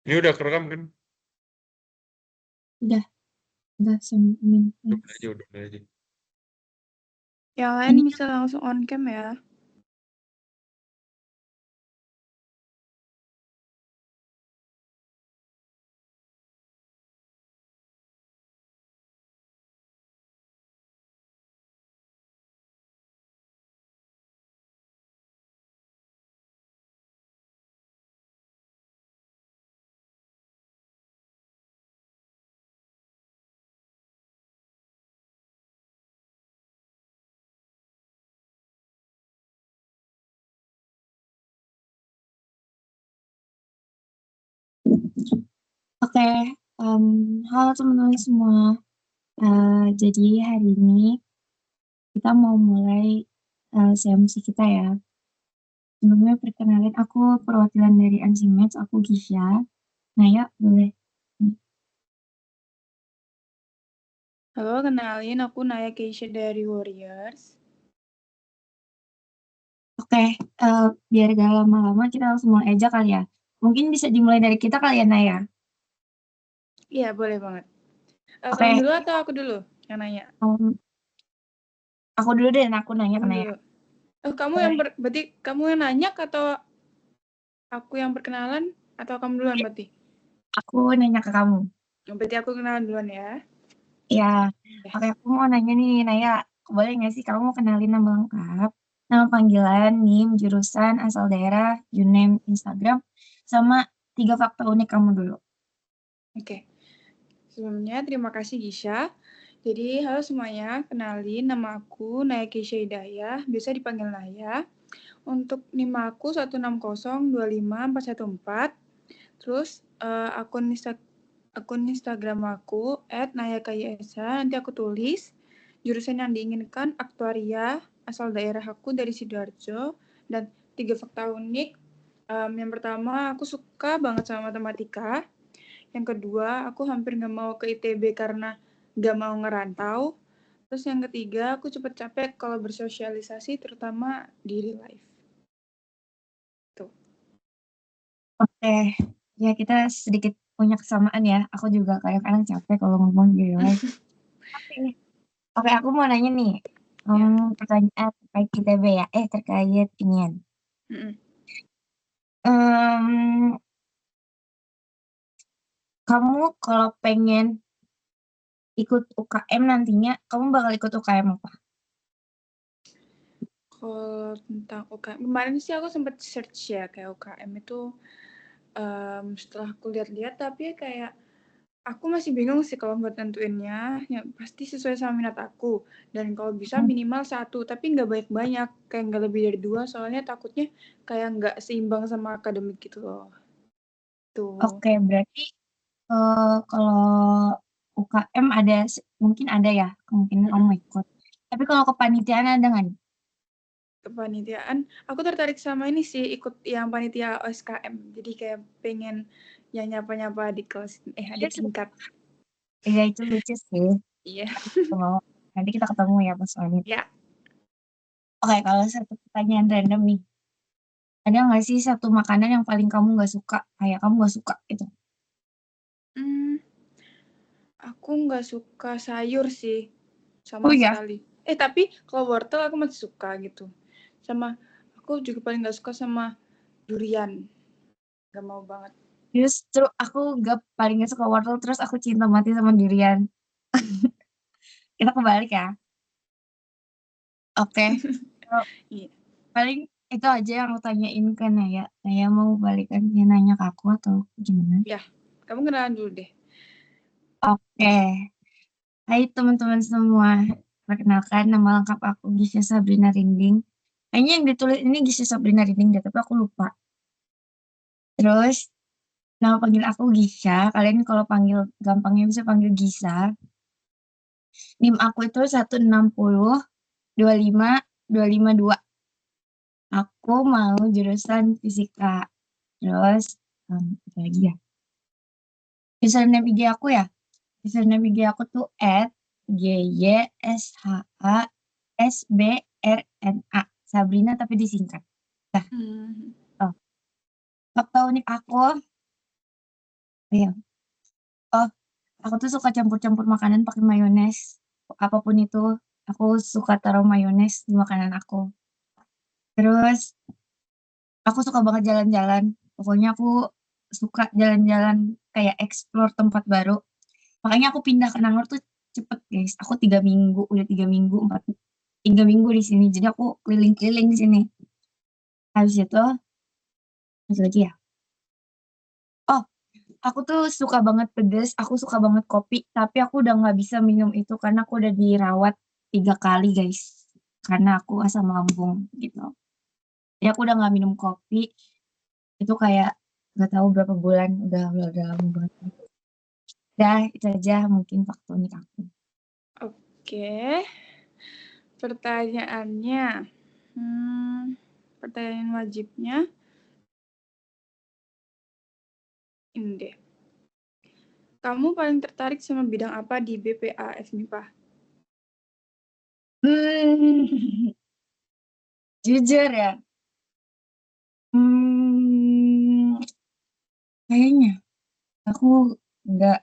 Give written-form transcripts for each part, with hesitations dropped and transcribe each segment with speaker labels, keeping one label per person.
Speaker 1: Ini udah kerekam kan?
Speaker 2: Udah 9
Speaker 1: Udah
Speaker 2: menit.
Speaker 1: aja, udah aja.
Speaker 3: Yang lain
Speaker 2: Ini
Speaker 3: bisa langsung on cam ya.
Speaker 2: Oke, halo teman-teman semua. Jadi hari ini kita mau mulai CMC kita ya. Sebelumnya perkenalin aku perwakilan dari Ansimatch, aku Gisha. Naya boleh.
Speaker 3: Halo, kenalin aku Naya Keisha dari Warriors.
Speaker 2: Oke, biar gak lama-lama kita langsung mulai aja kali ya. Mungkin bisa dimulai dari kita kali ya, Naya?
Speaker 3: Iya, boleh banget.
Speaker 2: Oke.
Speaker 3: Kamu dulu atau aku dulu yang nanya?
Speaker 2: Aku dulu deh, aku nanya ke
Speaker 3: Kamu
Speaker 2: Naya.
Speaker 3: dulu. Kamu yang berarti kamu yang nanya atau aku yang perkenalan atau kamu duluan berarti?
Speaker 2: Aku nanya ke kamu.
Speaker 3: Berarti aku kenalan duluan ya.
Speaker 2: Ya, oke, aku mau nanya nih, Naya, boleh nggak sih kamu kenalin nama lengkap, nama panggilan, NIM, jurusan, asal daerah, username, Instagram, sama 3 fakta unik kamu dulu.
Speaker 3: Oke. Sebelumnya terima kasih Gisha. Jadi halo semuanya, kenalin nama aku Naya Keisha Hidayah, biasa dipanggil Naya. Untuk NIM aku 160255414. Terus akun Instagram aku @nayakayesa, nanti aku tulis jurusan yang diinginkan aktuaria, asal daerah aku dari Sidoarjo, dan 3 fakta unik. Yang pertama, aku suka banget sama matematika. Yang kedua, aku hampir nggak mau ke ITB karena nggak mau ngerantau. Terus yang ketiga, aku cepet capek kalau bersosialisasi, terutama di real life. Tuh.
Speaker 2: Oke, ya kita sedikit punya kesamaan ya, aku juga kadang-kadang capek kalau ngomong di live. Oke, aku mau nanya nih,
Speaker 3: Ya.
Speaker 2: pertanyaan terkait ITB ya, terkait inian.
Speaker 3: Mm-mm.
Speaker 2: Kamu kalau pengen ikut UKM nantinya, kamu bakal ikut UKM apa?
Speaker 3: Kalau tentang UKM, kemarin sih aku sempat search ya kayak UKM itu setelah aku lihat-lihat, tapi kayak aku masih bingung sih kalau buat tentuinnya. Ya, pasti sesuai sama minat aku, dan kalau bisa minimal 1, tapi nggak banyak-banyak, kayak nggak lebih dari 2, soalnya takutnya kayak nggak seimbang sama akademik gitu loh. Tuh.
Speaker 2: Oke, berarti kalau UKM mungkin ada ya kemungkinan kamu
Speaker 3: Mm-mm.
Speaker 2: ikut. Tapi kalau kepanitiaan ada nggak nih?
Speaker 3: Kepanitiaan, aku tertarik sama ini sih, ikut yang panitia OSKM, jadi kayak pengen yang nyapa-nyapa di kelas,
Speaker 2: Iya
Speaker 3: adik
Speaker 2: sih.
Speaker 3: tingkat.
Speaker 2: Iya itu lucu sih.
Speaker 3: Iya.
Speaker 2: Kalau nanti kita ketemu ya pas wanita.
Speaker 3: Ya.
Speaker 2: Oke, kalau satu pertanyaan random nih. Ada nggak sih satu makanan yang paling kamu nggak suka? Kayak kamu nggak suka gitu.
Speaker 3: Aku nggak suka sayur sih, sama
Speaker 2: Oh ya,
Speaker 3: sekali. Tapi kalau wortel aku masih suka gitu. Sama aku juga paling nggak suka sama durian. Nggak mau banget.
Speaker 2: justru aku paling nggak suka wortel, terus aku cinta mati sama durian. Kita kebalik ya. Oke. Kalau
Speaker 3: Iya.
Speaker 2: paling itu aja yang aku tanyain ke Naya. Naya mau balikan dia nanya ke aku atau gimana?
Speaker 3: Ya, kamu kenalan dulu deh.
Speaker 2: Oke. Hai teman-teman semua. Perkenalkan nama lengkap aku Gisha Sabrina Rinding. Kayaknya yang ditulis ini Gisha Sabrina Rinding deh, tapi aku lupa. Terus nama panggil aku Gisha. Kalian kalau panggil gampangnya bisa panggil Gisa. NIM aku itu 160252522. Aku mau jurusan fisika. Terus apa lagi ya? Username IG aku ya. Username IG aku tuh @gySHASBRNA. Sabrina tapi disingkat. Nah,
Speaker 3: Hmm.
Speaker 2: oh. Fakta unik aku, Iya. Oh, aku tuh suka campur-campur makanan pakai mayones. Apapun itu, aku suka taruh mayones di makanan aku. Terus aku suka banget jalan-jalan. Pokoknya aku suka jalan-jalan kayak explore tempat baru. Makanya aku pindah ke Nangor tuh cepet, guys. Aku 3 minggu, udah 3 minggu, 3 minggu di sini. Jadi aku keliling-keliling di sini. Habis itu, apa lagi ya? Oh, aku tuh suka banget pedes, aku suka banget kopi, tapi aku udah nggak bisa minum itu karena aku udah dirawat 3 kali, guys. Karena aku asam lambung gitu. Jadi aku udah nggak minum kopi. Itu kayak nggak tahu berapa bulan, udah lama banget. Dah, itu aja mungkin faktor unik aku.
Speaker 3: Oke. Pertanyaannya. Pertanyaan wajibnya. Ini deh. Kamu paling tertarik sama bidang apa di BPA FMIPA?
Speaker 2: Jujur ya, kayaknya aku nggak,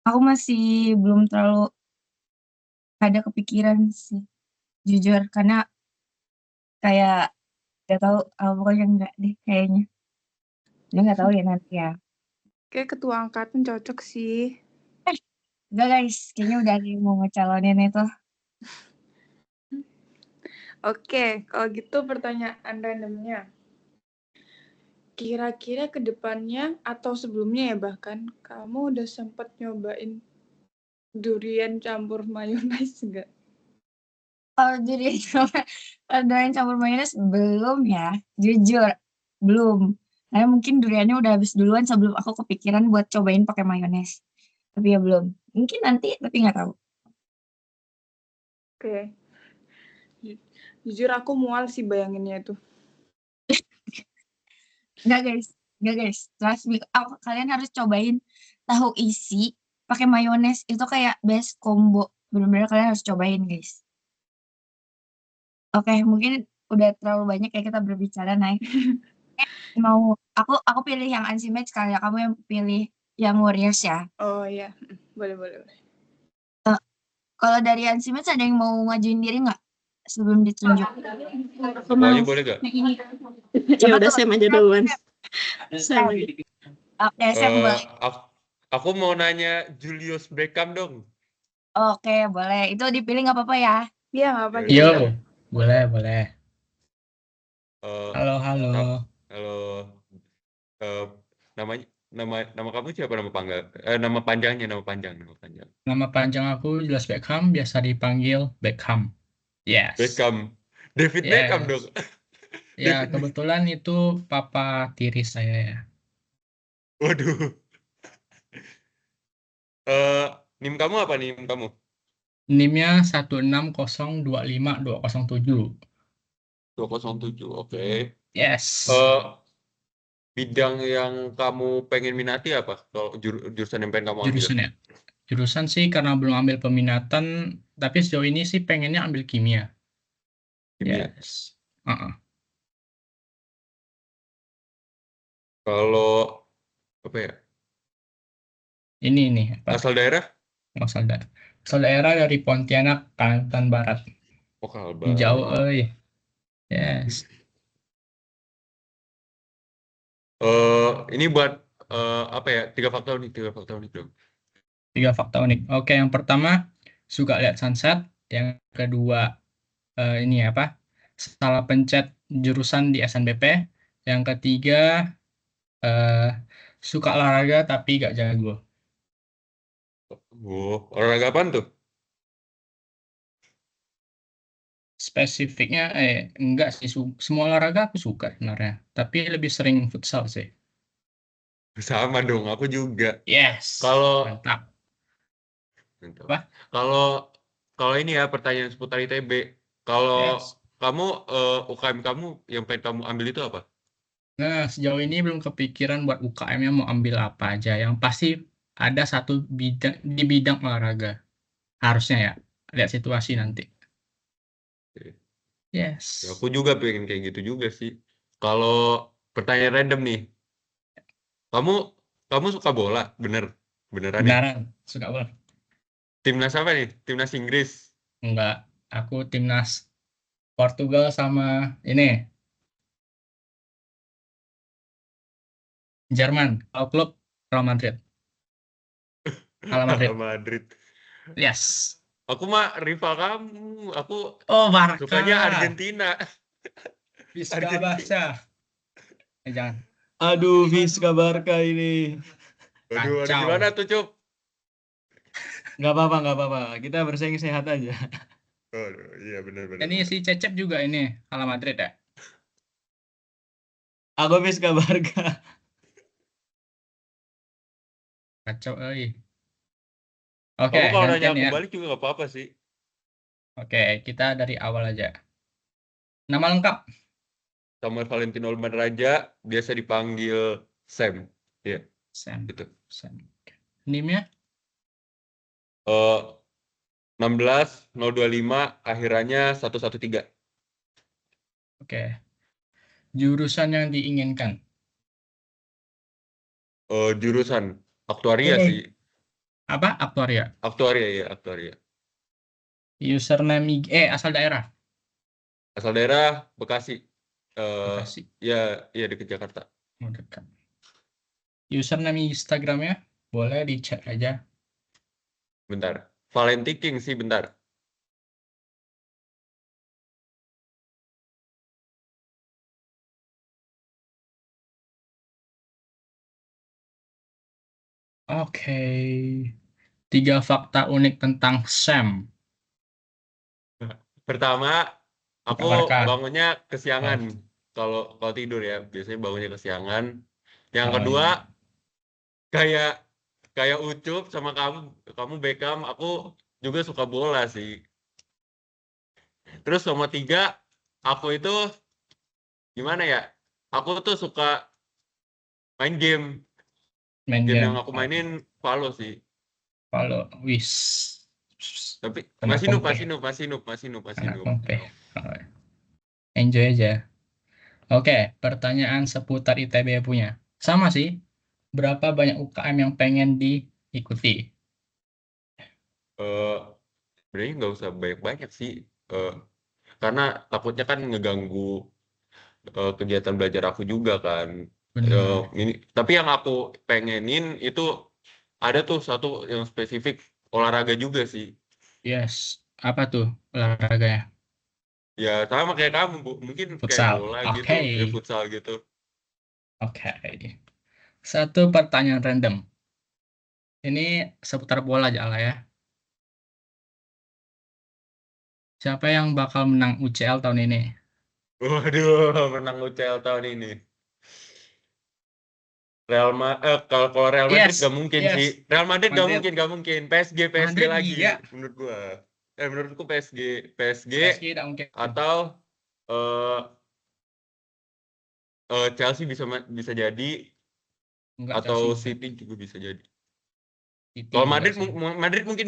Speaker 2: aku masih belum terlalu ada kepikiran sih, jujur, karena kayak nggak tahu, pokoknya enggak deh kayaknya. Dia nggak tahu ya nanti ya.
Speaker 3: Kayak ketua angkatan cocok sih.
Speaker 2: Enggak, guys, kayaknya udah ada yang mau ngecalonin itu.
Speaker 3: Oke, kalau gitu pertanyaan randomnya. Kira-kira ke depannya atau sebelumnya ya bahkan, kamu udah sempat nyobain durian campur mayones nggak?
Speaker 2: Kalau durian sama durian campur mayones belum ya, jujur belum. Karena mungkin duriannya udah habis duluan sebelum aku kepikiran buat cobain pakai mayones. Tapi ya belum. Mungkin nanti, tapi nggak tahu.
Speaker 3: Oke. Jujur aku mual sih bayanginnya itu.
Speaker 2: Nggak, guys, nggak, guys. Trust me, kalian harus cobain tahu isi pakai mayones, itu kayak best combo. Bener-bener kalian harus cobain, guys. Oke, mungkin udah terlalu banyak ya kita berbicara, Nay. Aku pilih yang Unmatched kali ya, kamu yang pilih yang Warriors ya.
Speaker 3: Oh iya, boleh, boleh, boleh.
Speaker 2: Kalau dari Unmatched ada yang mau ngajuin diri nggak sebelum ditunjuk?
Speaker 1: Pokoknya boleh gak?
Speaker 4: Ya udah saya maju duluan. Saya maju.
Speaker 2: Oke, Sam boleh.
Speaker 1: Aku mau nanya Julius Beckham dong.
Speaker 2: Oke, boleh. Itu dipilih nggak apa-apa ya?
Speaker 3: Iya, nggak apa-apa.
Speaker 1: Iya.
Speaker 4: Yo, boleh, boleh.
Speaker 1: Eh,
Speaker 4: Halo, halo.
Speaker 1: Halo. Nama kamu siapa, nama panggal? Nama panjangnya, nama panjang.
Speaker 4: Nama panjang aku Julius Beckham, biasa dipanggil Beckham. Yes.
Speaker 1: Beckham. David Beckham
Speaker 4: Yes.
Speaker 1: dong.
Speaker 4: Ya, kebetulan itu papa tiri saya ya.
Speaker 1: Waduh. NIM kamu apa, NIM kamu?
Speaker 4: NIM-nya 160252007.
Speaker 1: 207, oke.
Speaker 4: Yes.
Speaker 1: Bidang yang kamu pengen minati apa? Kalau jurusan yang pengen kamu ambil?
Speaker 4: Jurusan ya. Jurusan sih karena belum ambil peminatan, tapi sejauh ini sih pengennya ambil kimia.
Speaker 1: Kimia.
Speaker 4: Yes.
Speaker 1: Kalau apa ya?
Speaker 4: Ini apa?
Speaker 1: Asal daerah?
Speaker 4: Asal daerah dari Pontianak, Kalimantan Barat.
Speaker 1: Oh, Kalbar.
Speaker 4: Jauh, yes.
Speaker 1: Ini buat apa ya? 3 faktor nih dong.
Speaker 4: 3 fakta unik. Oke, yang pertama suka lihat sunset. Yang kedua ini apa? Salah pencet jurusan di SNBP. Yang ketiga eh, suka olahraga tapi gak jago.
Speaker 1: Oh, olahraga apaan tuh?
Speaker 4: Spesifiknya enggak sih, semua olahraga aku suka sebenarnya. Tapi lebih sering futsal sih.
Speaker 1: Sama dong, aku juga.
Speaker 4: Yes.
Speaker 1: Kalau
Speaker 4: Mantap. Apa?
Speaker 1: Kalau ini ya pertanyaan seputar ITB. Kalau
Speaker 4: Yes.
Speaker 1: kamu UKM kamu yang pengen kamu ambil itu apa?
Speaker 4: Nah, sejauh ini belum kepikiran buat UKM-nya mau ambil apa aja. Yang pasti ada satu bidang di bidang olahraga. Harusnya ya. Lihat situasi nanti.
Speaker 1: Ya,
Speaker 4: Yes.
Speaker 1: aku juga pengen kayak gitu juga sih. Kalau pertanyaan random nih, kamu Kamu suka bola? Beneran nih.
Speaker 4: Beneran, suka bola.
Speaker 1: Timnas apa nih? Timnas Inggris.
Speaker 4: Enggak, aku timnas Portugal sama ini Jerman. Kalau klub Real Madrid. Real Madrid.
Speaker 1: Madrid.
Speaker 4: Yes.
Speaker 1: Aku mah rival kamu. Aku
Speaker 4: Oh, Barca.
Speaker 1: sukanya Argentina.
Speaker 4: Vizca
Speaker 1: Argentina.
Speaker 4: Barca. Jangan. Aduh, Vizca Barca ini.
Speaker 1: Waduh,
Speaker 4: Kacau.
Speaker 1: gimana tuh, Cup?
Speaker 4: Nggak apa-apa. Kita bersaing sehat aja.
Speaker 1: Aduh, iya benar-benar.
Speaker 4: Ini si Cecep juga ini Real Madrid ya? Aku Vizca Barca. Kacau, Oke,
Speaker 1: Kamu kalau nanya
Speaker 4: gantian
Speaker 1: aku
Speaker 4: ya.
Speaker 1: balik juga nggak apa-apa sih.
Speaker 4: Oke, kita dari awal aja. Nama lengkap?
Speaker 1: Samuel Valentino Olman Raja, biasa dipanggil Sam. Iya,
Speaker 4: Sam.
Speaker 1: gitu.
Speaker 4: Sam. NIM-nya?
Speaker 1: 16025, akhirannya 113.
Speaker 4: Oke. Jurusan yang diinginkan?
Speaker 1: Jurusan aktuaria sih.
Speaker 4: Apa? Aktuaria.
Speaker 1: Aktuaria ya, aktuaria.
Speaker 4: Username asal daerah?
Speaker 1: Asal daerah Bekasi.
Speaker 4: Bekasi.
Speaker 1: Ya, dekat Jakarta.
Speaker 4: Oh, dekat. Username Instagramnya? Boleh dicek aja.
Speaker 1: Bentar. Valenti King sih, bentar.
Speaker 4: Oke. 3 fakta unik tentang Sam.
Speaker 1: Pertama, aku
Speaker 4: Barca.
Speaker 1: bangunnya kesiangan. Kalau tidur ya, biasanya bangunnya kesiangan. Yang
Speaker 4: Oh,
Speaker 1: kedua,
Speaker 4: iya.
Speaker 1: kayak Ucup sama kamu Beckham, aku juga suka bola sih. Terus nomor 3, aku itu gimana ya? Aku tuh suka main game.
Speaker 4: Main
Speaker 1: Game
Speaker 4: game.
Speaker 1: yang aku mainin Valo sih.
Speaker 4: Kalau wis.
Speaker 1: Tapi
Speaker 4: Anak
Speaker 1: masih noob.
Speaker 4: Anak kompe. Oh, enjoy aja. Oke, pertanyaan seputar ITB punya. Sama sih. Berapa banyak UKM yang pengen diikuti?
Speaker 1: Sebenarnya nggak usah banyak-banyak sih. Karena takutnya kan ngeganggu kegiatan belajar aku juga kan.
Speaker 4: Benar.
Speaker 1: Tapi yang aku pengenin itu ada tuh satu yang spesifik olahraga juga sih.
Speaker 4: Yes. Apa tuh olahraganya?
Speaker 1: Ya sama kayak kamu, Bu. Mungkin kayak
Speaker 4: Futsal.
Speaker 1: bola gitu,
Speaker 4: Oke.
Speaker 1: ya futsal gitu.
Speaker 4: Oke. Satu pertanyaan random. Ini seputar bola aja lah ya. Siapa yang bakal menang UCL tahun ini?
Speaker 1: Waduh, menang UCL tahun ini. Kalau Real Madrid
Speaker 4: Yes.
Speaker 1: gak mungkin
Speaker 4: Yes.
Speaker 1: sih. Real Madrid gak
Speaker 4: Madrid.
Speaker 1: mungkin. PSG
Speaker 4: Madrid
Speaker 1: lagi
Speaker 4: iya.
Speaker 1: menurut gua. Menurutku PSG
Speaker 4: PSG tidak mungkin.
Speaker 1: atau eh Chelsea bisa jadi,
Speaker 4: Enggak,
Speaker 1: atau
Speaker 4: Chelsea.
Speaker 1: City juga bisa jadi.
Speaker 4: City
Speaker 1: Kalau
Speaker 4: enggak sih.
Speaker 1: Madrid mungkin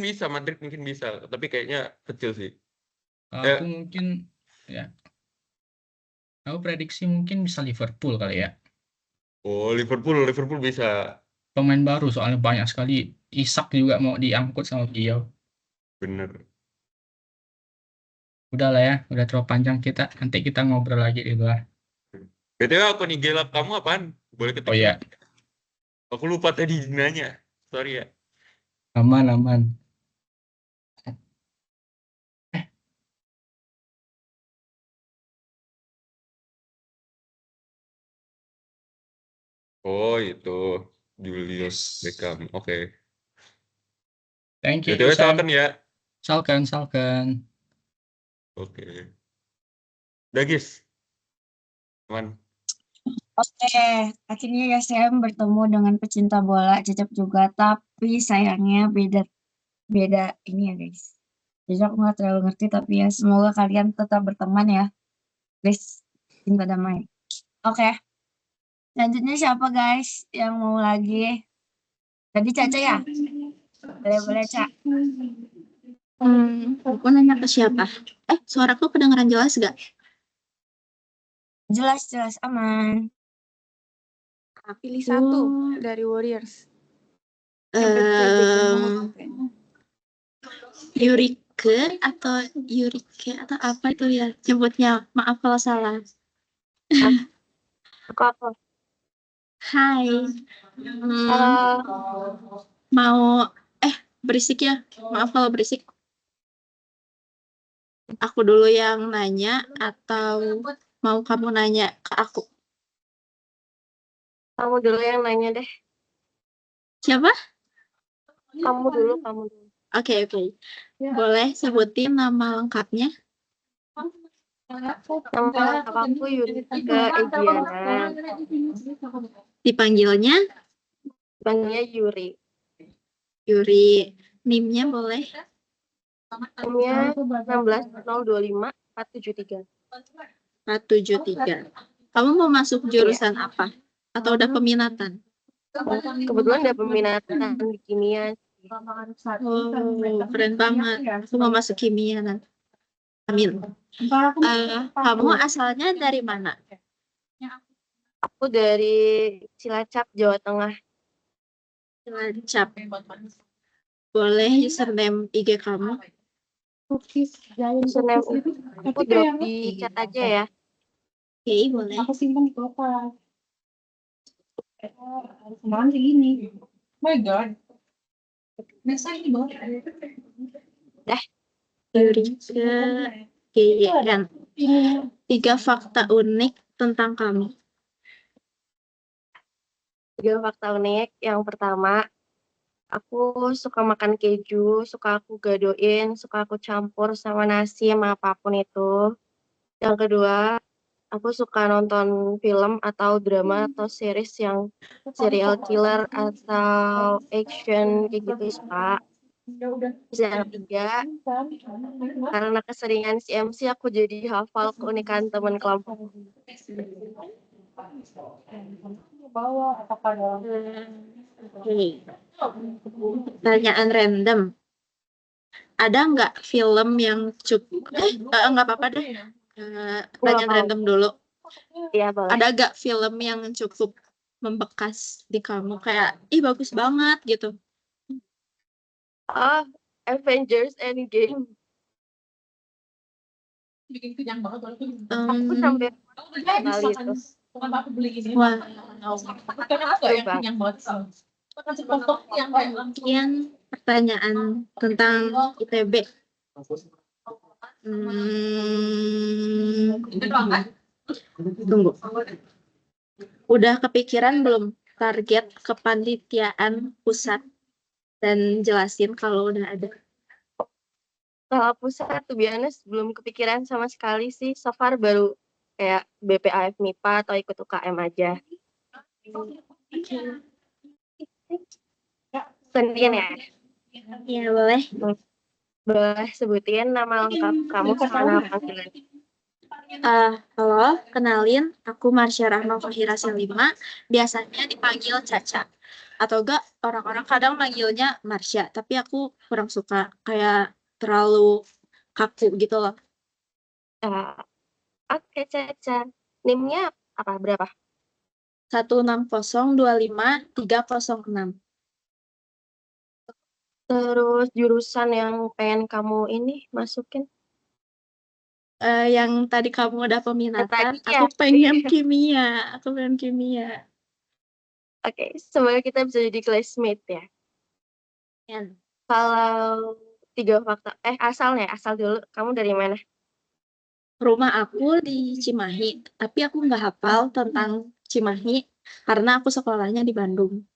Speaker 1: bisa, tapi kayaknya kecil sih.
Speaker 4: Aku mungkin ya. Aku prediksi mungkin bisa Liverpool kali ya.
Speaker 1: Oh, Liverpool bisa.
Speaker 4: Pemain baru soalnya banyak sekali. Isak juga mau diangkut sama beliau.
Speaker 1: Bener.
Speaker 4: Udah lah ya, udah terlalu panjang kita. Nanti kita ngobrol lagi di luar.
Speaker 1: BTW akun IG Lab kamu apaan? Boleh ketik?
Speaker 4: Oh iya,
Speaker 1: Aku lupa tadi nanya. Sorry ya.
Speaker 4: aman.
Speaker 1: Oh, itu Julius Beckham. Oke.
Speaker 4: Thank you,
Speaker 1: BTW
Speaker 4: Sam.
Speaker 1: salken ya.
Speaker 4: Salken.
Speaker 1: Oke. Udah, guys. Aman.
Speaker 2: Oke, akhirnya ya saya bertemu dengan pecinta bola, Cecep juga, tapi sayangnya beda ini ya guys. Jadi aku nggak terlalu ngerti, tapi ya semoga kalian tetap berteman ya. Please, cinta damai. Oke, selanjutnya siapa guys yang mau lagi? Tadi Caca ya? Boleh Ca.
Speaker 5: Aku nanya ke siapa? Suaraku kedengaran jelas gak?
Speaker 2: Jelas, aman.
Speaker 3: Pilih satu
Speaker 5: Oh,
Speaker 3: dari Warriors. Yang pede-pede
Speaker 5: eh, Yurike atau apa itu ya nyebutnya? Maaf kalau salah.
Speaker 6: Aku.
Speaker 5: Hai, mau berisik ya? Maaf kalau berisik. Aku dulu yang nanya atau mau kamu nanya ke aku?
Speaker 6: Kamu dulu yang nanya deh.
Speaker 5: Siapa?
Speaker 6: Kamu dulu.
Speaker 5: Oke. Boleh sebutin nama lengkapnya?
Speaker 6: Nama lengkap aku Yurika Egiana.
Speaker 5: Dipanggilnya
Speaker 6: Panggilnya Yuri.
Speaker 5: Yuri. NIM-nya boleh?
Speaker 6: Namanya 16.025 473.
Speaker 5: 473. Kamu mau masuk jurusan apa? Atau udah peminatan?
Speaker 6: Kebetulan ada peminatan di kimia.
Speaker 5: Oh, keren banget. Aku mau masuk kimia nanti. Amin. Kamu asalnya dari mana?
Speaker 6: Aku dari Cilacap, Jawa Tengah.
Speaker 5: Cilacap. Boleh username IG kamu?
Speaker 6: Username aku drop di chat aja ya.
Speaker 5: Oke, boleh.
Speaker 7: Aku simpan di kulkas. Kemarin segini. My God. Masa ini banget.
Speaker 5: Yurika GYN. 3 fakta unik tentang kamu.
Speaker 6: 3 fakta unik. Yang pertama, aku suka makan keju, suka aku gadoin, suka aku campur sama nasi sama apapun itu. Yang kedua, aku suka nonton film atau drama atau series yang serial killer atau action kayak gitu suka. Terus yang ketiga, karena keseringan CMC aku jadi hafal keunikan teman kelompok.
Speaker 5: Oke. Pertanyaan random. Ada nggak film yang cukup? Nggak apa-apa deh. Pertanyaan random dulu.
Speaker 6: Iya boleh.
Speaker 5: Ada nggak film yang cukup membekas di kamu? Kayak, ih bagus banget gitu.
Speaker 6: Oh, Avengers Endgame.
Speaker 7: Bikin kenyang banget.
Speaker 6: Aku sampai kali itu.
Speaker 7: Aku beli ini.
Speaker 5: Wah.
Speaker 7: Karena aku yang kenyang banget.
Speaker 5: Sekian pertanyaan tentang ITB. Tunggu. Udah kepikiran belum target kepanitiaan pusat? Dan jelasin kalau udah ada.
Speaker 6: Kalau pusat tuh biasanya belum kepikiran sama sekali sih. So far baru kayak BPAF MIPA atau ikut UKM aja. Sendirian ya?
Speaker 5: Iya boleh.
Speaker 6: Boleh sebutin nama lengkap kamu sama nama panggilan.
Speaker 5: Halo, kenalin, aku Marsha Rahma Fahira Selima, biasanya dipanggil Caca. Atau enggak, orang-orang kadang manggilnya Marsha, tapi aku kurang suka, kayak terlalu kaku gitu loh.
Speaker 6: Oke, Caca. NIM-nya apa? Berapa?
Speaker 5: 16025306.
Speaker 6: Terus jurusan yang pengen kamu ini masukin?
Speaker 5: Yang tadi kamu udah peminatan,
Speaker 6: Tadi ya?
Speaker 5: aku pengen kimia.
Speaker 6: Oke, semoga kita bisa jadi classmate ya.
Speaker 5: Yan.
Speaker 6: Kalau 3 fakta, asal dulu. Kamu dari mana?
Speaker 5: Rumah aku di Cimahi, tapi aku nggak hafal tentang Cimahi karena aku sekolahnya di Bandung.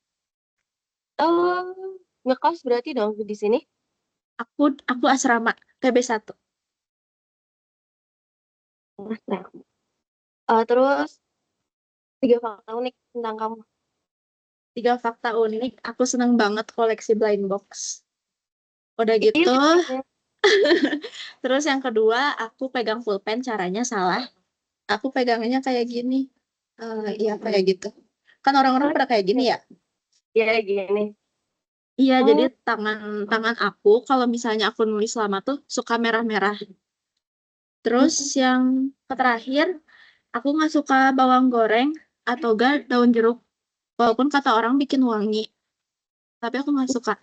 Speaker 6: Oh, ngekos berarti dong di sini?
Speaker 5: Aku asrama TB1.
Speaker 6: Terus 3 fakta unik tentang kamu.
Speaker 5: 3 fakta unik, aku seneng banget koleksi blind box. Udah gitu, terus yang kedua, aku pegang pulpen caranya salah. Aku pegangannya kayak gini. Iya kayak gitu. Kan orang-orang pada kayak gini ya?
Speaker 6: Ya gini.
Speaker 5: Iya, jadi tangan aku kalau misalnya aku nulis lama tuh suka merah-merah. Terus yang terakhir, aku nggak suka bawang goreng atau enggak daun jeruk. Walaupun kata orang bikin wangi, tapi aku nggak suka.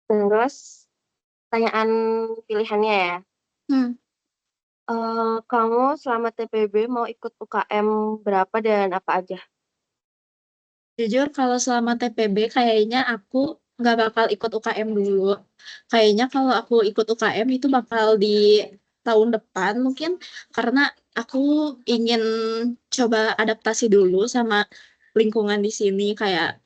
Speaker 6: Terus pertanyaan pilihannya ya.
Speaker 5: Hmm.
Speaker 6: Kamu selama TPB mau ikut UKM berapa dan apa aja?
Speaker 5: Jujur kalau selama TPB kayaknya aku nggak bakal ikut UKM dulu. Kayaknya kalau aku ikut UKM itu bakal di tahun depan mungkin karena aku ingin coba adaptasi dulu sama lingkungan di sini kayak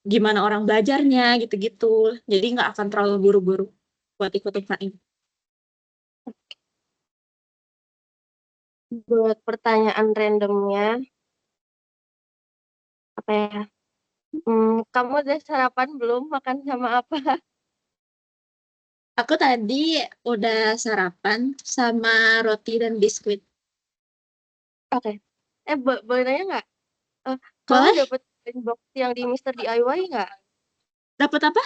Speaker 5: gimana orang belajarnya gitu-gitu. Jadi nggak akan terlalu buru-buru buat ikut UKM.
Speaker 6: Buat pertanyaan randomnya, apa ya? Kamu udah sarapan belum? Makan sama apa?
Speaker 5: Aku tadi udah sarapan sama roti dan biskuit.
Speaker 6: Oke. Boleh nanya nggak? Kamu
Speaker 5: Boleh?
Speaker 6: dapat blind box yang di Mister DIY nggak?
Speaker 5: Dapat apa?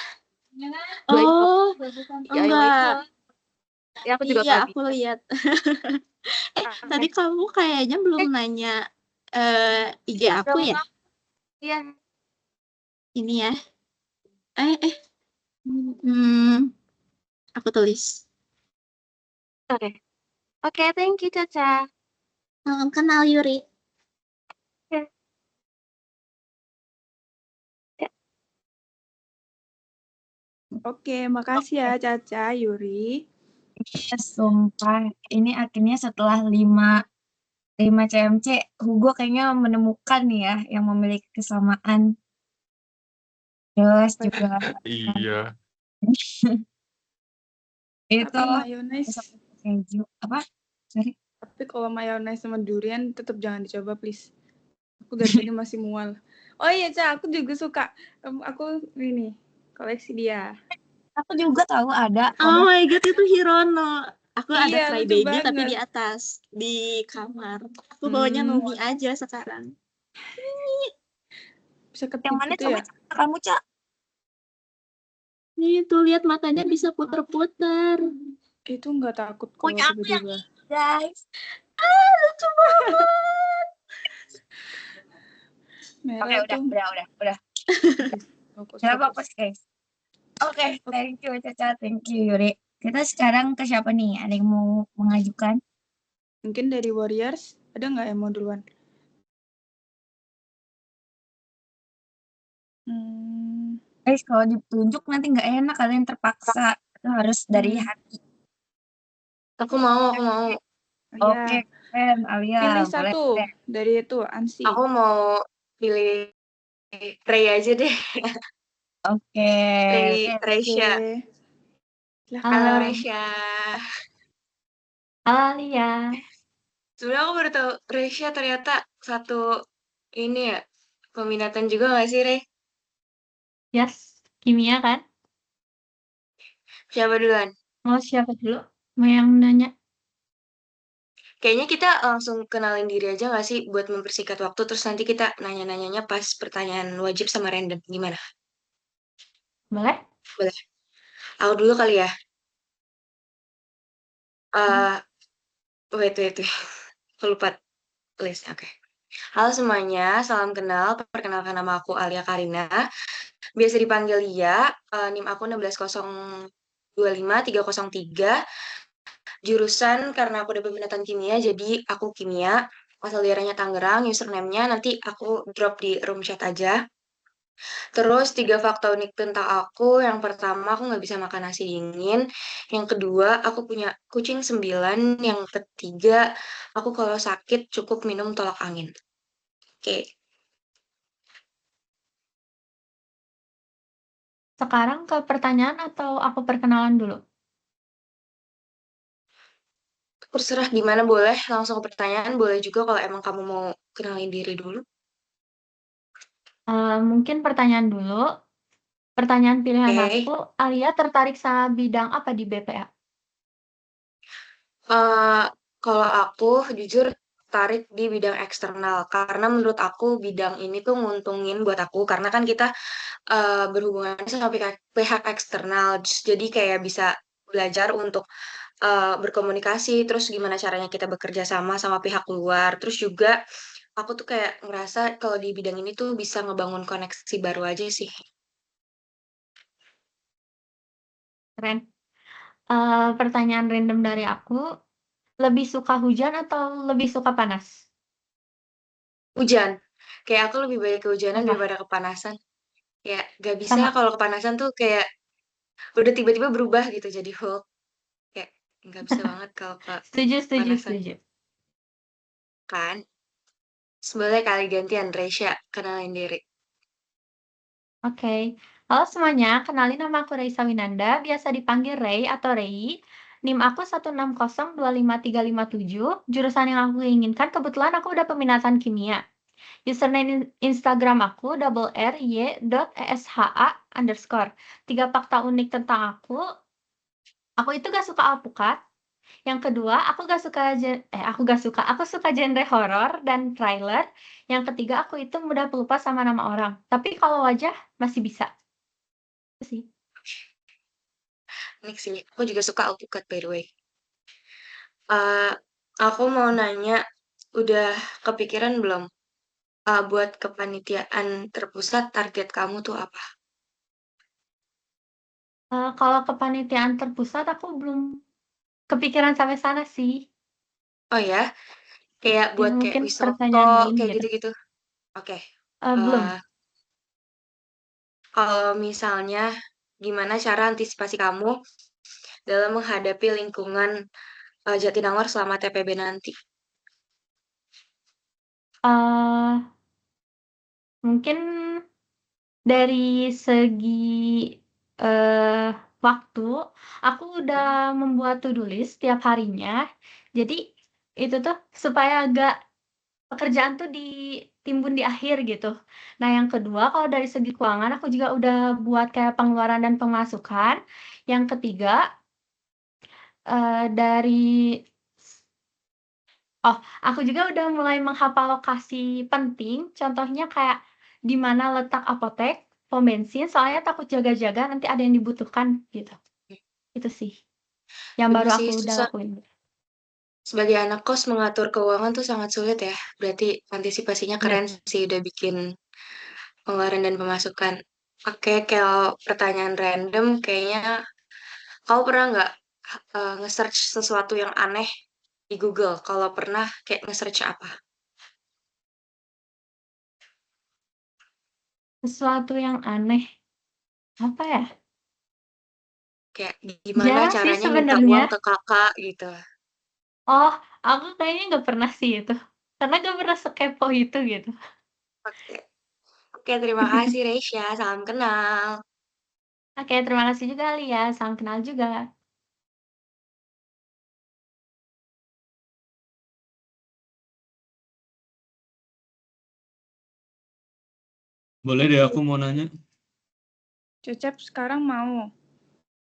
Speaker 6: Blind
Speaker 5: Oh,
Speaker 6: box DIY itu
Speaker 5: enggak.
Speaker 6: loh. Ya aku juga
Speaker 5: Iya, aku
Speaker 6: kehabisan.
Speaker 5: lihat.
Speaker 6: Oke.
Speaker 5: Tadi kamu kayaknya belum nanya IG aku ya?
Speaker 6: Iya.
Speaker 5: Ini ya. Hmm, aku tulis.
Speaker 6: Oke, thank you Caca.
Speaker 5: Salam kenal Yuri.
Speaker 6: Oke. Ya.
Speaker 3: Oke, makasih ya Caca, Yuri.
Speaker 2: Iya, sumpah. Ini akhirnya setelah 5 CMC, Hugo kayaknya menemukan nih ya yang memiliki kesamaan. Terus juga
Speaker 1: Iya.
Speaker 2: itu
Speaker 3: Tapi mayones,
Speaker 2: keju. Apa? Sorry.
Speaker 3: tapi kalau mayones sama durian tetap jangan dicoba please. Aku dari tadi masih mual. Oh iya Ca, aku juga suka. Aku ini koleksi dia.
Speaker 2: Aku juga tahu ada.
Speaker 5: Oh my god, itu Hirono. Aku ada
Speaker 3: Iya,
Speaker 5: Cry
Speaker 3: lucu
Speaker 5: Baby tapi
Speaker 3: banget.
Speaker 5: di atas, di kamar. Aku bawanya Numi aja sekarang.
Speaker 3: Bisa
Speaker 2: Yang
Speaker 3: ketip
Speaker 2: mana
Speaker 3: gitu
Speaker 2: coba
Speaker 3: ya?
Speaker 2: kamu, Cak?
Speaker 5: Nih tuh lihat matanya bisa puter-puter.
Speaker 3: Itu nggak takut kalau
Speaker 2: Punya aku yang
Speaker 3: tiba-tiba.
Speaker 2: ini, guys.
Speaker 5: Lucu banget.
Speaker 3: Merah
Speaker 2: Oke, udah.
Speaker 3: Fokus,
Speaker 2: Udah
Speaker 3: fokus.
Speaker 2: fokus, guys. Oke, thank you Caca, thank you Yuri. Kita sekarang ke siapa nih? Ada yang mau mengajukan?
Speaker 3: Mungkin dari Warriors, ada nggak yang mau duluan?
Speaker 2: Guys, kalau ditunjuk nanti nggak enak, kalian terpaksa. Itu harus dari hati.
Speaker 6: Aku mau.
Speaker 2: Oke, keren, Alia.
Speaker 3: Pilih
Speaker 2: Boleh.
Speaker 3: satu dari itu, Ansi.
Speaker 6: Aku mau pilih Ray aja deh.
Speaker 2: Oke.
Speaker 6: Reisha. Halo Reisha.
Speaker 5: Halo Alia.
Speaker 6: Sebenarnya aku baru tahu Reisha ternyata satu ini ya, peminatan juga nggak sih, Rey?
Speaker 5: Yes, kimia kan?
Speaker 6: Siapa duluan?
Speaker 5: Mau siapa dulu? Mau yang nanya?
Speaker 6: Kayaknya kita langsung kenalin diri aja nggak sih buat mempersingkat waktu, terus nanti kita nanya-nanyanya pas pertanyaan wajib sama random. Gimana?
Speaker 5: Boleh?
Speaker 6: Boleh. Aku dulu kali ya. Wait. Aku lupa list. Oke. Halo semuanya, salam kenal. Perkenalkan nama aku Alia Karina. Biasa dipanggil Lia. NIM aku 1625303. Jurusan karena aku udah peminatan kimia, jadi aku kimia. Asal daerahnya Tangerang, username-nya nanti aku drop di room chat aja. Terus 3 fakta unik tentang aku. Yang pertama, aku nggak bisa makan nasi dingin. Yang kedua, aku punya kucing 9. Yang ketiga, aku kalau sakit cukup minum tolak angin. Oke.
Speaker 5: Sekarang ke pertanyaan atau aku perkenalan dulu?
Speaker 6: Terserah gimana, boleh langsung ke pertanyaan, boleh juga kalau emang kamu mau kenalin diri dulu.
Speaker 5: Mungkin pertanyaan dulu. Pertanyaan pilihan
Speaker 6: Oke.
Speaker 5: aku, Alia tertarik sama bidang apa di BPA?
Speaker 6: Kalau aku jujur tarik di bidang eksternal karena menurut aku bidang ini tuh nguntungin buat aku karena kan kita berhubungan sama pihak eksternal, jadi kayak bisa belajar untuk berkomunikasi, terus gimana caranya kita bekerja sama sama pihak luar, terus juga
Speaker 8: aku tuh kayak ngerasa kalau di bidang ini tuh bisa ngebangun koneksi baru aja sih.
Speaker 5: Keren. Pertanyaan random dari aku, lebih suka hujan atau lebih suka panas?
Speaker 8: Hujan. Kayak aku lebih baik kehujanan
Speaker 5: Kenapa?
Speaker 8: daripada kepanasan. Kayak gak bisa
Speaker 5: Sama.
Speaker 8: kalau kepanasan tuh kayak udah tiba-tiba berubah gitu jadi Hulk. Kayak nggak bisa banget kalau
Speaker 5: Setuju, setuju,
Speaker 8: kepanasan
Speaker 5: setuju.
Speaker 8: kan. Sebenarnya kali gantian Resya kenalin diri.
Speaker 5: Oke. Halo semuanya, kenalin nama aku Reisa Winanda, biasa dipanggil Rei atau Rei. NIM aku 160255357. Jurusan yang aku inginkan kebetulan aku udah peminatan kimia. Username Instagram aku ry.esha_. 3 fakta unik tentang aku itu gak suka alpukat. Yang kedua, aku suka genre horor dan thriller. Yang ketiga, aku itu mudah pelupa sama nama orang. Tapi kalau wajah masih bisa. Itu sih.
Speaker 8: Nih sih, aku juga suka alpukat by the way. Aku mau nanya, udah kepikiran belum buat kepanitiaan terpusat target kamu tuh apa?
Speaker 5: Kalau kepanitiaan terpusat aku belum kepikiran sampai sana sih.
Speaker 8: Oh ya, kayak
Speaker 5: Ya
Speaker 8: buat kayak
Speaker 5: mungkin
Speaker 8: Wisoto
Speaker 5: pertanyaan lain
Speaker 8: kayak
Speaker 5: gitu.
Speaker 8: gitu-gitu. Oke.
Speaker 5: Belum.
Speaker 8: Kalau misalnya gimana cara antisipasi kamu dalam menghadapi lingkungan Jatinangor selama TPB nanti?
Speaker 5: Mungkin dari segi waktu, aku udah membuat to do list tiap harinya. Jadi itu tuh supaya agak pekerjaan tuh ditimbun di akhir gitu. Nah, yang kedua, kalau dari segi keuangan aku juga udah buat kayak pengeluaran dan pemasukan. Yang ketiga, dari aku juga udah mulai menghafal lokasi penting, contohnya kayak di mana letak apotek, pom bensin, soalnya takut jaga-jaga nanti ada yang dibutuhkan gitu. Itu sih yang
Speaker 8: Bener
Speaker 5: baru
Speaker 8: sih,
Speaker 5: aku udah
Speaker 8: susah.
Speaker 5: lakuin.
Speaker 8: Sebagai anak kos mengatur keuangan tuh sangat sulit ya. Berarti antisipasinya
Speaker 5: Iya.
Speaker 8: keren sih udah bikin pengeluaran dan pemasukan. Oke, kalau pertanyaan random, kayaknya kamu pernah nggak nge-search sesuatu yang aneh di Google? Kalau pernah, kayak nge-search apa?
Speaker 5: Sesuatu yang aneh, apa ya?
Speaker 8: Kayak gimana
Speaker 5: Jarang sih
Speaker 8: caranya minta uang
Speaker 5: sebenarnya.
Speaker 8: ke kakak gitu.
Speaker 5: Oh, aku kayaknya nggak pernah sih itu, karena nggak pernah sekepo itu gitu.
Speaker 8: Oke, oke terima kasih Resya, salam kenal.
Speaker 5: Oke, terima kasih juga Lia, salam kenal juga.
Speaker 1: Boleh deh aku mau nanya.
Speaker 3: Cecep sekarang mau.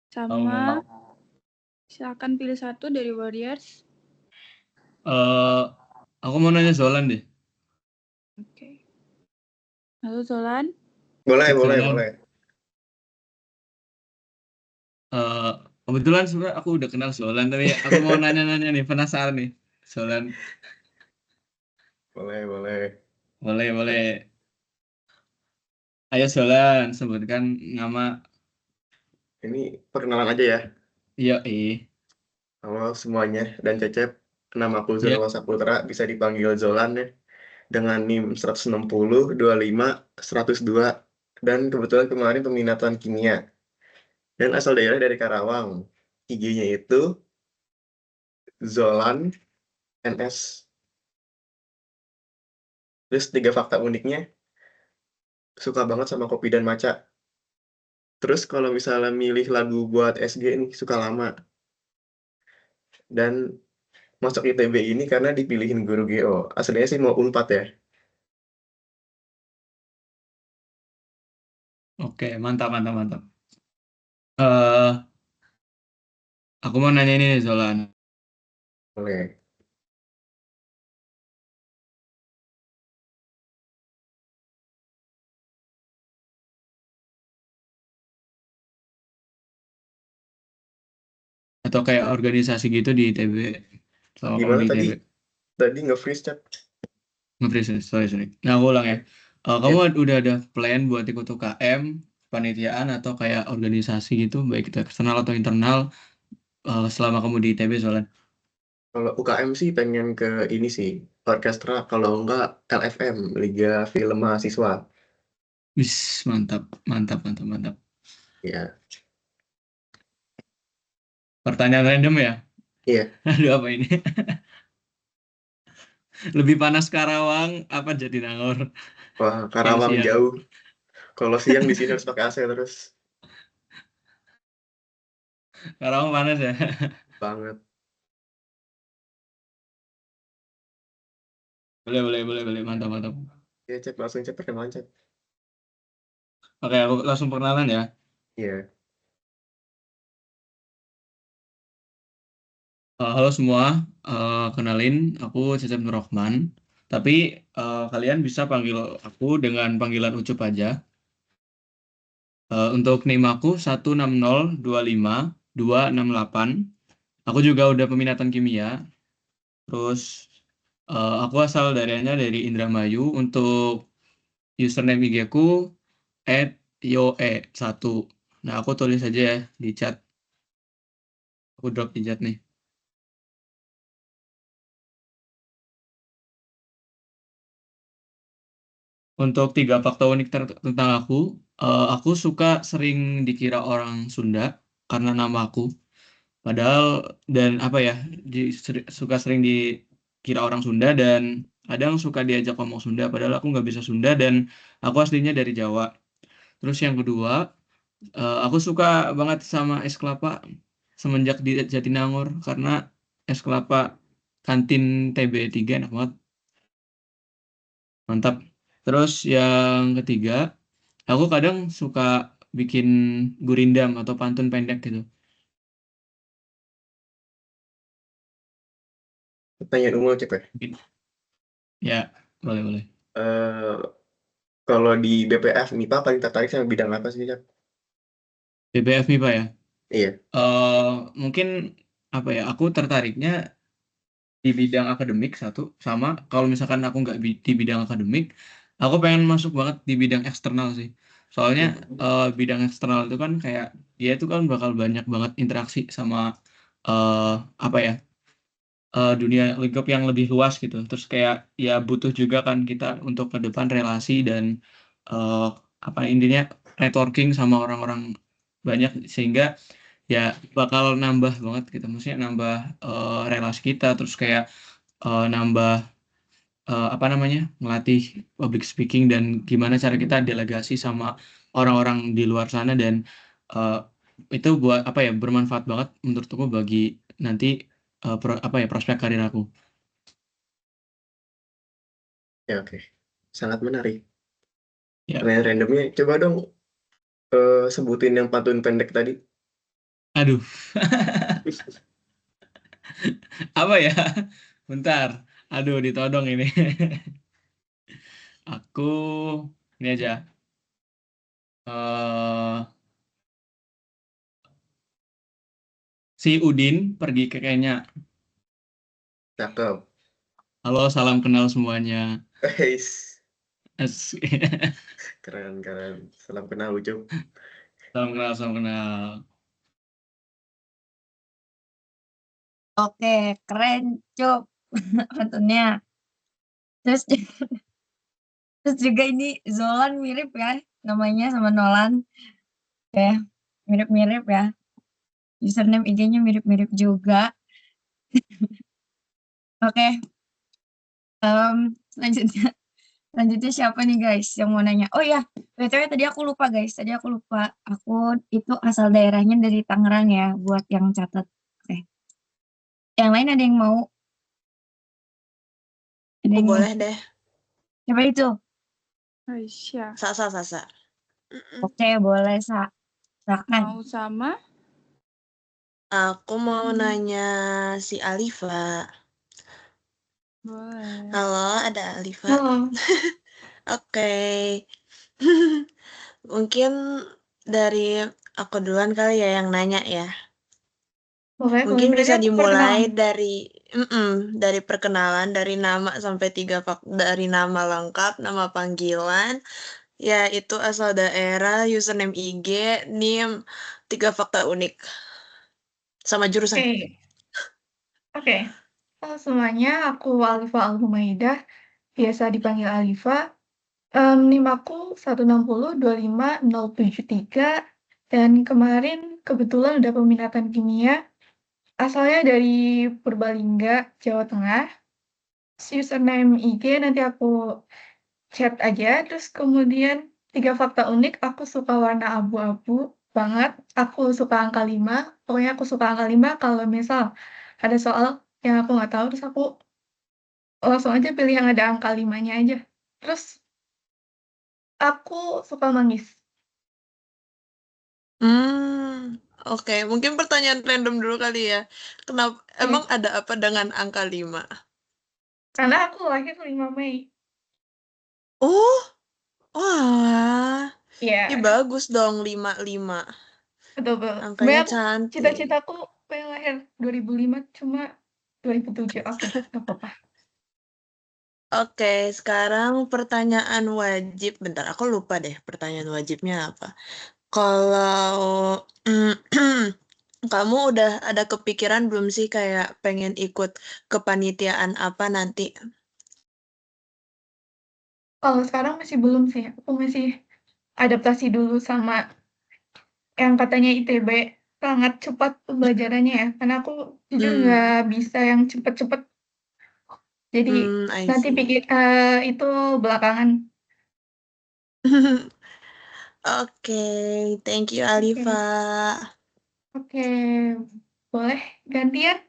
Speaker 3: Sama, silakan pilih satu dari Warriors.
Speaker 1: Aku mau nanya Zolan deh.
Speaker 3: Oke. Halo Zolan.
Speaker 9: Boleh.
Speaker 1: Zolan. Kebetulan sebenarnya aku udah kenal Zolan, tapi aku mau nanya-nanya nih, penasaran nih. Zolan. Boleh. Ayo Zolan, sebutkan nama.
Speaker 9: Ini perkenalan aja ya.
Speaker 1: Iya,
Speaker 9: Halo semuanya dan Cecep. Nama aku
Speaker 1: Iya.
Speaker 9: Zulwa Saputra, bisa dipanggil Zolan ya. Dengan NIM 160 25 102 dan kebetulan kemarin peminatan kimia. Dan asal daerah dari Karawang. IG-nya itu Zolan NS. Terus 3 fakta uniknya, suka banget sama kopi dan matcha. Terus kalau misalnya milih lagu buat SG nih, suka lama. Dan masuk ITB ini karena dipilihin guru GO. Aslinya sih mau Unpad ya.
Speaker 1: Oke, mantap. Aku mau nanya ini nih, Zolan.
Speaker 9: Boleh.
Speaker 1: Atau kayak organisasi gitu di ITB. Selama kamu
Speaker 9: Gimana
Speaker 1: di
Speaker 9: tadi?
Speaker 1: ITB.
Speaker 9: Tadi nge-freeze chat.
Speaker 4: Sorry. Nah, aku ulang ya. Kamu udah ada plan buat ikut UKM, panitiaan atau kayak organisasi gitu, baik itu eksternal atau internal, selama kamu di ITB soalnya?
Speaker 9: Kalau UKM sih pengen ke ini sih, orkestra, kalau enggak LFM, Liga Film Mahasiswa.
Speaker 4: Wis, mantap.
Speaker 9: Ya,
Speaker 4: Pertanyaan random ya?
Speaker 9: iya.
Speaker 4: Aduh, apa ini? Lebih panas Karawang apa Jatinangor?
Speaker 9: Wah,
Speaker 4: Yang
Speaker 9: Karawang
Speaker 4: siang.
Speaker 9: jauh. Kalau siang di sini harus pakai AC terus.
Speaker 4: Karawang panas ya?
Speaker 9: Banget.
Speaker 4: Boleh. Mantap.
Speaker 9: Ya, cek langsung cek perkenalan cek.
Speaker 4: Oke, aku langsung perkenalan ya.
Speaker 9: Iya.
Speaker 4: Halo semua, kenalin aku Cecep Nur Rahman. Tapi kalian bisa panggil aku dengan panggilan Ucup aja. Untuk NIM aku 16025 268. Aku juga udah peminatan kimia. Terus aku asal dari Indramayu. Untuk username IG ku @yoe1. Nah, aku tulis aja ya di chat. Aku drop di chat nih. Untuk 3 fakta unik tentang aku suka sering dikira orang Sunda karena nama aku. Padahal dan apa ya, suka sering dikira orang Sunda dan kadang suka diajak ngomong Sunda. Padahal aku nggak bisa Sunda dan aku aslinya dari Jawa. Terus yang kedua, aku suka banget sama es kelapa semenjak di Jatinangor karena es kelapa kantin TB3 enak banget, mantap. Terus yang ketiga, aku kadang suka bikin gurindam atau pantun pendek gitu.
Speaker 9: Pertanyaan umum cek ya.
Speaker 4: Ya, boleh.
Speaker 9: Eh, kalau di BPF MIPA paling tertarik sama bidang apa sih, Cak?
Speaker 4: BBF MIPA ya.
Speaker 9: Iya.
Speaker 4: Mungkin apa ya? Aku tertariknya di bidang akademik satu, sama kalau misalkan aku nggak di bidang akademik, aku pengen masuk banget di bidang eksternal sih. Soalnya bidang eksternal itu kan kayak dia itu kan bakal banyak banget interaksi sama eh apa ya? Dunia lingkup yang lebih luas gitu. Terus kayak ya butuh juga kan kita untuk ke depan relasi dan eh apa intinya networking sama orang-orang banyak sehingga ya bakal nambah banget gitu. Maksudnya nambah relasi kita terus kayak nambah apa namanya? Ngelatih public speaking dan gimana cara kita delegasi sama orang-orang di luar sana dan eh, itu buat apa ya bermanfaat banget menurutku bagi nanti apa ya prospek karir aku.
Speaker 9: Ya, oke. Sangat menarik.
Speaker 4: Ya,
Speaker 9: Pertanyaan randomnya, coba dong sebutin yang pantun pendek tadi.
Speaker 4: aduh, apa ya? Bentar, aduh ditodong ini. Aku ini aja. eh si Udin pergi ke Kenya.
Speaker 9: Cakep.
Speaker 4: Halo, salam kenal semuanya.
Speaker 9: Guys,
Speaker 4: Asik.
Speaker 9: keren. Salam kenal, Ucup.
Speaker 4: Salam kenal.
Speaker 2: Oke, keren, Cuk. Pantunnya. Terus terus juga ini Zolan mirip kan namanya sama Nolan. Ya, mirip-mirip ya. Username IG-nya mirip-mirip juga. Oke, selanjutnya siapa nih guys yang mau nanya? Oh ya, BTW tadi aku lupa guys. Aku itu asal daerahnya dari Tangerang ya, buat yang catat. Oke. Yang lain ada yang mau? Ada
Speaker 8: Oh,
Speaker 2: yang
Speaker 8: boleh deh.
Speaker 2: Siapa itu?
Speaker 3: Aisyah.
Speaker 8: Sasa.
Speaker 2: Oke, boleh, Sa. Silakan.
Speaker 3: Mau sama?
Speaker 8: Aku mau nanya si Alifa.
Speaker 3: Boleh.
Speaker 8: Halo, ada Alifa.
Speaker 7: Halo.
Speaker 8: Oke. Mungkin dari aku duluan kali ya yang nanya ya.
Speaker 3: Pokoknya
Speaker 8: Mungkin
Speaker 3: berarti
Speaker 8: bisa
Speaker 3: aku
Speaker 8: dimulai
Speaker 3: perkenalan.
Speaker 8: dari perkenalan, dari nama sampai dari nama lengkap, nama panggilan, ya itu asal daerah, username IG, NIM, 3 fakta unik, sama jurusan.
Speaker 3: Oke. Oke. Halo semuanya, aku Alifa Al-Humaidah, biasa dipanggil Alifa. NIM aku 1602573 dan kemarin kebetulan udah peminatan kimia. Asalnya dari Purbalingga, Jawa Tengah. Username IG nanti aku chat aja. Terus kemudian 3 fakta unik, aku suka warna abu-abu banget. Aku suka angka 5. Pokoknya aku suka angka 5 kalau misal ada soal yang aku nggak tahu, terus aku langsung aja pilih yang ada angka 5-nya aja. Terus aku suka manggis.
Speaker 8: Oke. Mungkin pertanyaan random dulu kali ya. Emang
Speaker 3: Oke.
Speaker 8: ada apa dengan angka 5?
Speaker 3: Karena aku lahir 5 Mei.
Speaker 8: Oh, wah. Ih,
Speaker 3: Iya,
Speaker 8: bagus dong 55.
Speaker 3: betul betul.
Speaker 8: Angkanya
Speaker 3: Sebenarnya aku
Speaker 8: cantik.
Speaker 3: cita-citaku pengen lahir 2005, cuma 2007. Oke, nggak apa-apa.
Speaker 8: Oke, sekarang pertanyaan wajib. Bentar, aku lupa deh pertanyaan wajibnya apa. Kalau kamu udah ada kepikiran belum sih kayak pengen ikut kepanitiaan apa nanti?
Speaker 3: Kalau sekarang masih belum sih. Aku masih adaptasi dulu sama yang katanya ITB sangat cepat pembelajarannya ya. Karena aku jujur nggak
Speaker 8: Hmm,
Speaker 3: bisa yang cepet-cepet. Jadi
Speaker 8: I
Speaker 3: nanti
Speaker 8: see.
Speaker 3: pikir itu belakangan.
Speaker 8: Oke, thank you
Speaker 3: Oke,
Speaker 8: Alifa.
Speaker 3: oke, boleh gantian?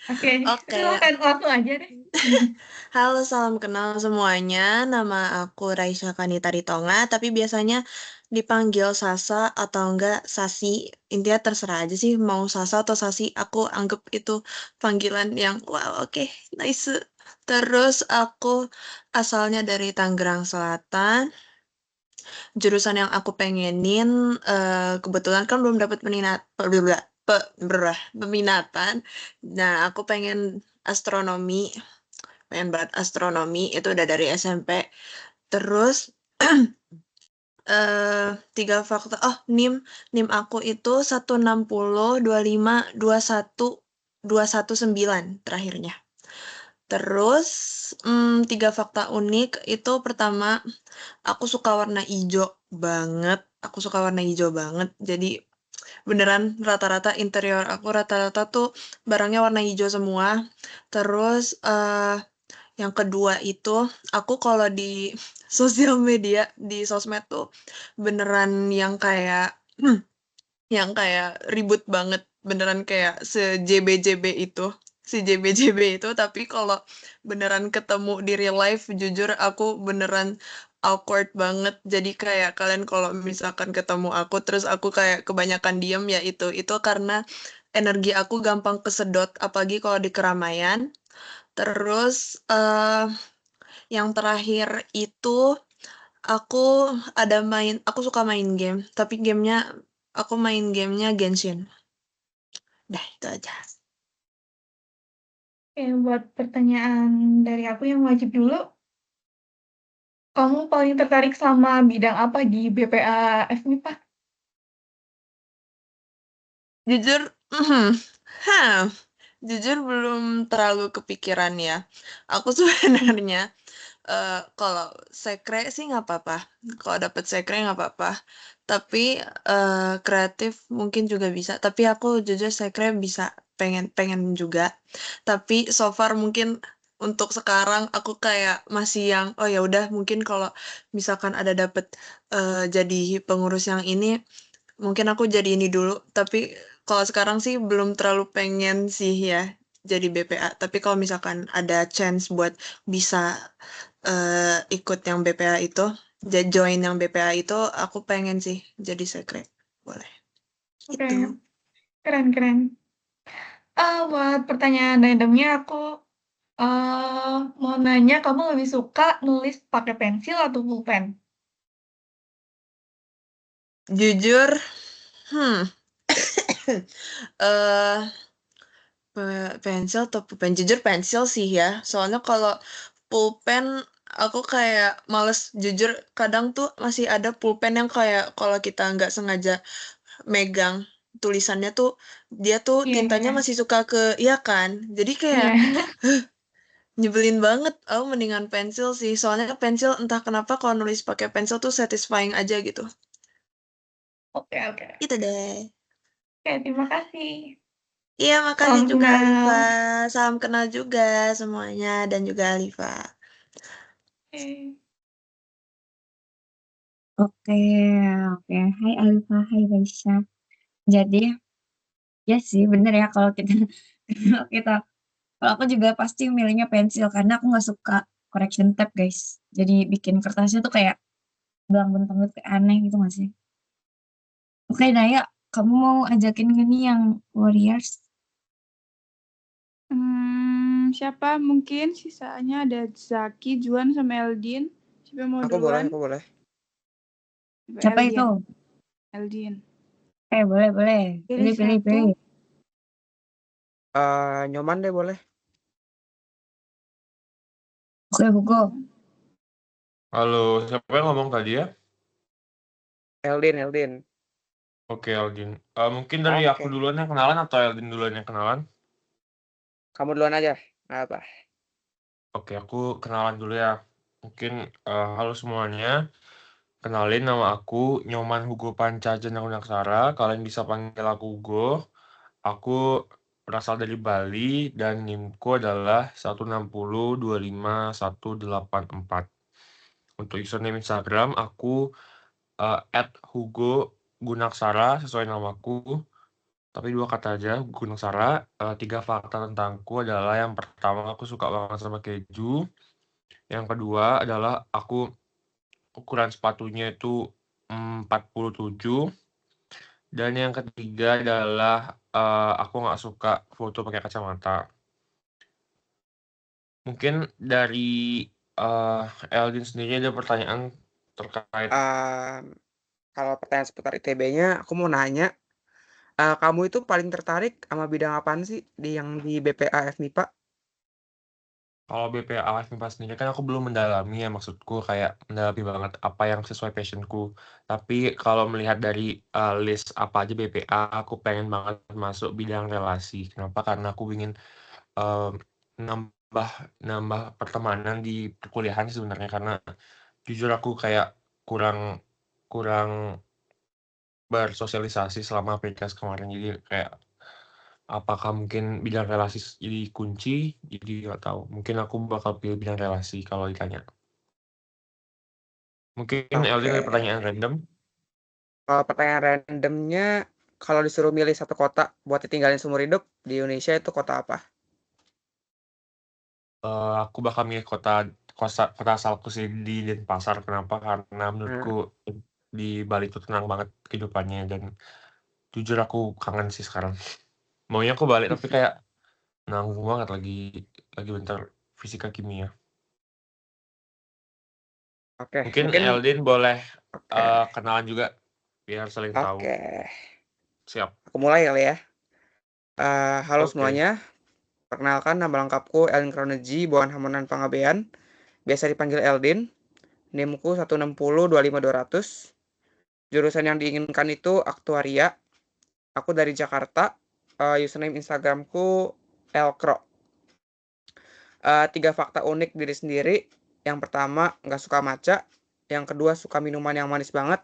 Speaker 3: Oke,
Speaker 8: Oke,
Speaker 3: silakan langsung aja deh.
Speaker 8: halo, salam kenal semuanya. Nama aku Raisya Kanita Ritonga, tapi biasanya dipanggil Sasa atau enggak Sasi. Intinya terserah aja sih mau Sasa atau Sasi. Aku anggap itu panggilan yang wow, oke, nice. Terus aku asalnya dari Tangerang Selatan. Jurusan yang aku pengenin kebetulan kan belum dapat peminatan. Nah, aku pengen astronomi, pengen banget astronomi itu udah dari SMP. Terus 3 faktor. Oh, NIM aku itu 1602521 219 terakhirnya. Terus 3 fakta unik itu pertama aku suka warna hijau banget. Aku suka warna hijau banget. Jadi beneran rata-rata interior aku rata-rata tuh barangnya warna hijau semua. Terus yang kedua itu aku kalau di sosial media di sosmed tuh beneran yang kayak ribut banget, beneran kayak se-JB-JB itu, si JB-JB itu, tapi kalau beneran ketemu di real life, jujur aku beneran awkward banget. Jadi kayak kalian kalau misalkan ketemu aku, terus aku kayak kebanyakan diem, ya itu karena energi aku gampang kesedot, apalagi kalau di keramaian. Terus yang terakhir itu aku suka main game, tapi aku main gamenya Genshin. Dah, itu aja.
Speaker 3: Oke, buat pertanyaan dari aku yang wajib dulu, kamu paling tertarik sama bidang apa di BPA FMIPA?
Speaker 8: Jujur, jujur belum terlalu kepikiran ya. Aku sebenarnya kalau sekre sih nggak apa-apa. Kalau dapet sekre nggak apa-apa. Tapi kreatif mungkin juga bisa. Tapi aku jujur sekre bisa pengen juga. Tapi so far mungkin untuk sekarang aku kayak masih yang oh ya udah mungkin kalau misalkan ada dapet jadi pengurus yang ini mungkin aku jadi ini dulu. Tapi kalau sekarang sih belum terlalu pengen sih ya jadi BPA. Tapi kalau misalkan ada chance buat bisa ikut yang BPA itu, join yang BPA itu, aku pengen sih jadi sekre. Boleh.
Speaker 3: Oke,
Speaker 8: Itu.
Speaker 3: keren-keren. Buat pertanyaan randomnya aku mau nanya, kamu lebih suka nulis pakai pensil atau pulpen?
Speaker 8: Jujur,
Speaker 10: Eh, pensil atau pulpen? Jujur pensil sih ya. Soalnya kalau pulpen aku kayak males. Jujur kadang tuh masih ada pulpen yang kayak kalau kita nggak sengaja megang tulisannya tuh dia tuh
Speaker 3: Iya,
Speaker 10: tintanya masih suka ke iya kan. Jadi
Speaker 3: iya.
Speaker 10: kayak nyebelin banget. Aku mendingan pensil sih. Soalnya pensil entah kenapa kalau nulis pakai pensil tuh satisfying aja gitu.
Speaker 3: Oke, oke.
Speaker 10: Itu deh.
Speaker 3: Oke, terima kasih.
Speaker 10: Iya, makasih
Speaker 3: Salam
Speaker 10: juga Alifa.
Speaker 3: kenal.
Speaker 10: Salam kenal juga semuanya dan juga Alifa.
Speaker 3: Oke.
Speaker 2: Oke, oke. Hai Alifa, hai Raisya. Jadi, ya sih bener ya kalau kita kalau kita kalau aku juga pasti milihnya pensil karena aku nggak suka correction tab, guys. Jadi bikin kertasnya tuh kayak belang-bentang gitu kayak aneh gitu nggak sih? Oke, Naya, kamu mau ajakin gini yang Warriors?
Speaker 3: Siapa? Mungkin sisanya ada Zaki, Juan, sama Eldin. Siapa yang mau
Speaker 11: Aku boleh,
Speaker 3: duluan?
Speaker 11: aku boleh.
Speaker 2: Siapa
Speaker 3: Eldin.
Speaker 2: itu?
Speaker 3: Eldin.
Speaker 2: Boleh, boleh.
Speaker 3: Pilih
Speaker 2: Pilih,
Speaker 3: satu.
Speaker 2: pilih.
Speaker 11: Nyoman deh boleh.
Speaker 2: Oke, Hugo.
Speaker 1: Halo, siapa yang ngomong tadi ya?
Speaker 11: Eldin.
Speaker 1: Oke, Aldin. Mungkin dari aku
Speaker 11: Oke.
Speaker 1: duluan yang kenalan atau Aldin duluan yang kenalan?
Speaker 11: Kamu duluan aja. Nggak apa.
Speaker 1: Oke, aku kenalan dulu ya. Mungkin halo semuanya. Kenalin nama aku Nyoman Hugo Panca Jenderal. Kalian bisa panggil aku Hugo. Aku berasal dari Bali dan NIM-ku adalah 160258184. Untuk username Instagram aku @hugo_gunaksara sesuai namaku. Tapi 2 kata aja, Gunaksara. 3 fakta tentangku adalah yang pertama aku suka banget sama keju. Yang kedua adalah aku ukuran sepatunya itu 47. Dan yang ketiga adalah aku nggak suka foto pakai kacamata. Mungkin dari Eldin sendiri ada pertanyaan terkait
Speaker 11: Kalau pertanyaan seputar ITB-nya, aku mau nanya, kamu itu paling tertarik sama bidang apaan sih yang di BPA FMIPA?
Speaker 1: kalau BPA FMIPA sendiri kan aku belum mendalami ya, maksudku kayak mendalami banget apa yang sesuai passionku. Tapi kalau melihat dari list apa aja BPA, aku pengen banget masuk bidang relasi. Kenapa? Karena aku ingin nambah pertemanan di perkuliahan sebenarnya, karena jujur aku kayak kurang bersosialisasi selama PKS kemarin. Jadi kayak apakah mungkin bidang relasi jadi kunci? Jadi nggak tahu. Mungkin aku bakal pilih bidang relasi kalau ditanya. Mungkin Eldin ada
Speaker 11: Oke.
Speaker 1: pertanyaan random.
Speaker 11: Kalau pertanyaan randomnya, kalau disuruh milih satu kota buat ditinggalin seumur hidup di Indonesia itu kota apa?
Speaker 1: Aku bakal milih kota asalku sih di Denpasar. Kenapa? Karena menurutku di Bali itu tenang banget kehidupannya, dan jujur aku kangen sih sekarang. Maunya aku balik tapi kayak nanggung banget lagi bentar fisika kimia.
Speaker 11: Oke,
Speaker 1: Mungkin
Speaker 11: mungkin
Speaker 1: Eldin boleh
Speaker 11: oke.
Speaker 1: kenalan juga biar saling tahu.
Speaker 11: Oke.
Speaker 1: Siap.
Speaker 11: Aku mulai kali ya. Halo
Speaker 1: Oke.
Speaker 11: semuanya. Perkenalkan, nama lengkapku Eldin Kroneji Boan Hamonan Pangabean. Biasa dipanggil Eldin. NIM-ku 1602500. Jurusan yang diinginkan itu aktuaria. Aku dari Jakarta. Username Instagramku elkro. 3 fakta unik diri sendiri. Yang pertama, nggak suka maca. Yang kedua, suka minuman yang manis banget.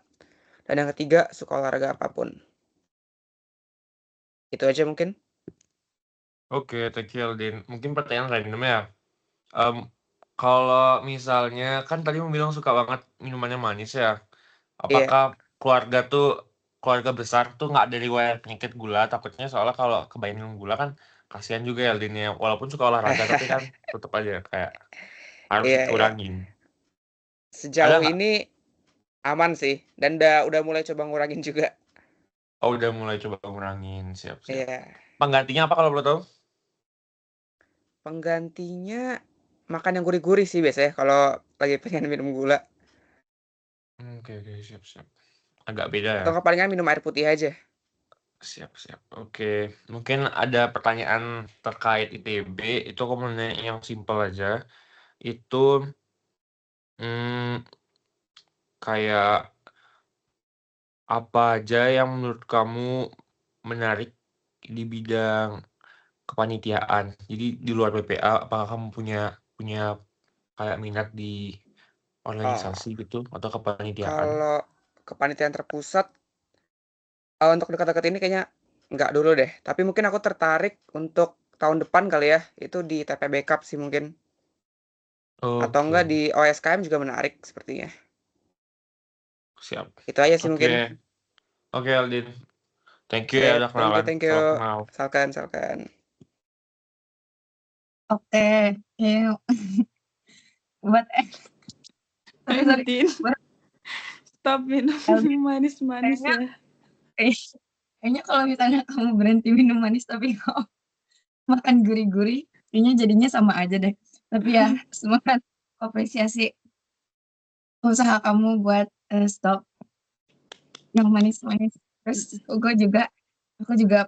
Speaker 11: Dan yang ketiga, suka olahraga apapun. Itu aja mungkin.
Speaker 1: Oke, thank you Eldin. Mungkin pertanyaan random ya. Kalau misalnya kan tadi mau bilang suka banget minumannya manis ya. Apakah keluarga besar tuh nggak ada riwayat penyakit gula? Takutnya soalnya kalau kebanyakan minum gula kan kasihan juga ya Eldin ya. Walaupun suka olahraga tapi kan tetap aja kayak harus
Speaker 11: Iya.
Speaker 1: dikurangin.
Speaker 11: Sejauh
Speaker 1: nggak?
Speaker 11: ini aman sih. Dan udah mulai coba ngurangin juga.
Speaker 1: Oh, udah mulai coba ngurangin. Siap.
Speaker 11: Iya.
Speaker 1: Penggantinya apa kalau boleh tahu?
Speaker 11: Penggantinya makan yang gurih-gurih sih biasanya kalau lagi pengen minum gula.
Speaker 1: Oke, siap. Agak beda ya.
Speaker 11: Atau palingan minum air putih aja.
Speaker 1: Siap, siap. Oke, mungkin ada pertanyaan terkait ITB, itu aku mau nanya yang simpel aja. Itu hmm, kayak apa aja yang menurut kamu menarik di bidang kepanitiaan? Jadi di luar PPA, apakah kamu punya kayak minat di
Speaker 11: Oh,
Speaker 1: organisasi gitu atau kepanitiaan?
Speaker 11: kalau kepanitiaan terpusat, untuk dekat-dekat ini kayaknya nggak dulu deh. Tapi mungkin aku tertarik untuk tahun depan kali ya, itu di TPB Cup sih mungkin. Atau enggak
Speaker 1: Oke,
Speaker 11: di OSKM juga menarik sepertinya.
Speaker 1: siap.
Speaker 11: Itu aja sih
Speaker 1: Oke,
Speaker 11: mungkin.
Speaker 1: oke Aldin. Thank you ya
Speaker 11: Sip,
Speaker 1: udah
Speaker 11: thank you,
Speaker 1: kenalan.
Speaker 11: thank
Speaker 1: Salam
Speaker 11: you.
Speaker 1: kenal.
Speaker 11: Salkan.
Speaker 2: Oke, yuk. Buat sorry.
Speaker 3: Din,
Speaker 2: Buat
Speaker 3: stop minum
Speaker 2: Aldin,
Speaker 3: manis-manis
Speaker 2: kayaknya
Speaker 3: ya.
Speaker 2: kayaknya kalau misalnya kamu berhenti minum manis tapi kamu makan gurih-gurih, kayaknya jadinya sama aja deh. Tapi ya semangat, apresiasi usaha kamu buat stop yang manis-manis. Terus aku juga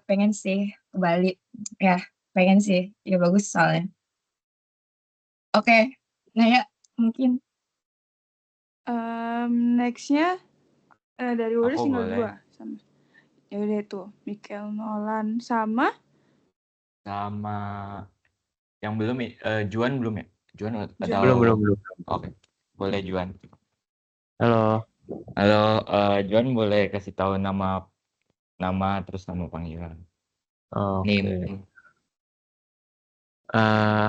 Speaker 2: pengen sih ke Bali. Ya, pengen sih. Ya bagus soalnya. Oke, Naya mungkin.
Speaker 3: Next-nya dari Wuris
Speaker 12: Aku
Speaker 3: tinggal
Speaker 12: boleh.
Speaker 3: 2 sama. Ya udah itu, Michael Nolan sama
Speaker 12: Sama yang belum Juan belum ya? Juan atau
Speaker 1: Belum.
Speaker 12: Oke. Boleh Juan.
Speaker 1: Halo.
Speaker 12: Halo, Juan boleh kasih tahu nama terus nama panggilan.
Speaker 1: Oke.
Speaker 12: Name.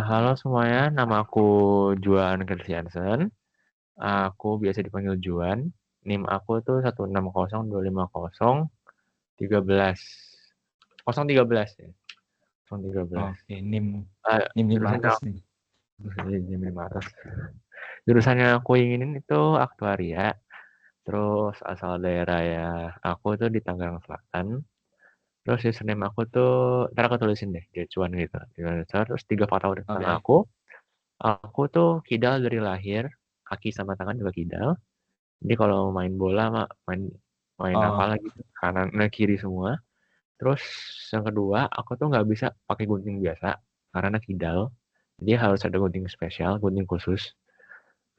Speaker 1: Halo semuanya, nama aku Juan Christiansen. Aku biasa dipanggil Juan. NIM aku tuh 160250313. 013 ya. 013.
Speaker 12: Oke, NIM
Speaker 1: Jurusannya
Speaker 12: 500 nih.
Speaker 1: NIM 500. Jurusannya aku inginin itu aktuaria. Terus asal daerah ya, aku tuh di Tangerang Selatan. Terus username aku tuh, ntar aku tulisin deh, Jecuan gitu. Terus 3 fakta tentang
Speaker 12: Oke.
Speaker 1: aku tuh kidal dari lahir, kaki sama tangan juga kidal. Jadi kalau main bola main apa lagi kanan kiri semua. Terus yang kedua, aku tuh nggak bisa pakai gunting biasa karena kidal. Jadi harus ada gunting spesial, gunting khusus.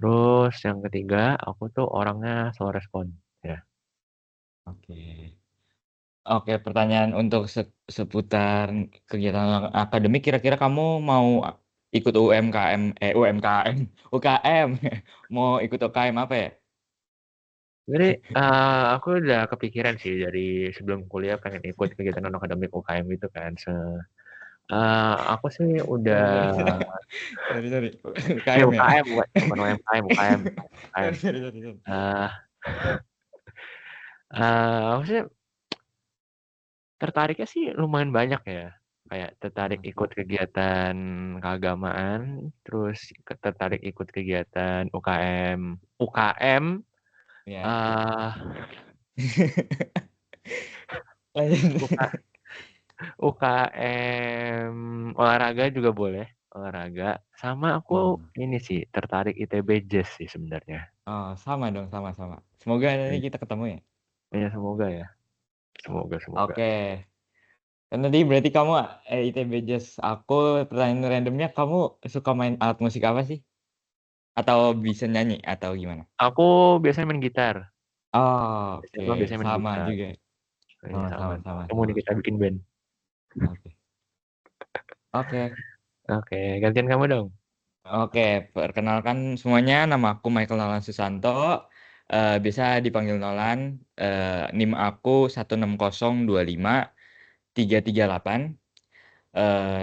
Speaker 1: Terus yang ketiga, aku tuh orangnya slow respon. Ya.
Speaker 12: Oke. Oke, pertanyaan untuk seputar kegiatan akademik, kira-kira kamu mau ikut UKM, mau ikut UKM apa ya?
Speaker 1: Jadi aku udah kepikiran sih dari sebelum kuliah pengen ikut kegiatan non akademik UKM gitu kan. Aku sih udah
Speaker 12: Sorry. UKM ya?
Speaker 1: UKM bukan UMKM.
Speaker 12: Sorry.
Speaker 1: Aku sih tertariknya sih lumayan banyak ya. Kayak tertarik ikut kegiatan keagamaan, terus tertarik ikut kegiatan UKM.
Speaker 12: Ya.
Speaker 1: UKM olahraga juga boleh, olahraga. Sama aku ini sih tertarik ITB Jazz sih sebenarnya.
Speaker 12: Oh, sama dong, sama. Semoga nanti kita ketemu ya.
Speaker 1: Ya semoga ya. Semoga.
Speaker 12: Oke. Dan tadi berarti kamu ITB Jazz. Aku pertanyaan randomnya, kamu suka main alat musik apa sih? Atau bisa nyanyi atau gimana?
Speaker 1: Aku biasanya main gitar.
Speaker 12: Oh, oke.
Speaker 1: Biasanya main
Speaker 12: Sama
Speaker 1: gitar.
Speaker 12: juga. Sama.
Speaker 1: Ketemu kita bikin band.
Speaker 12: Oke.
Speaker 1: Oke, gantian kamu dong.
Speaker 12: Oke, perkenalkan semuanya, nama aku Michael Nolan Susanto. Biasa dipanggil Nolan. NIM aku 16025-338.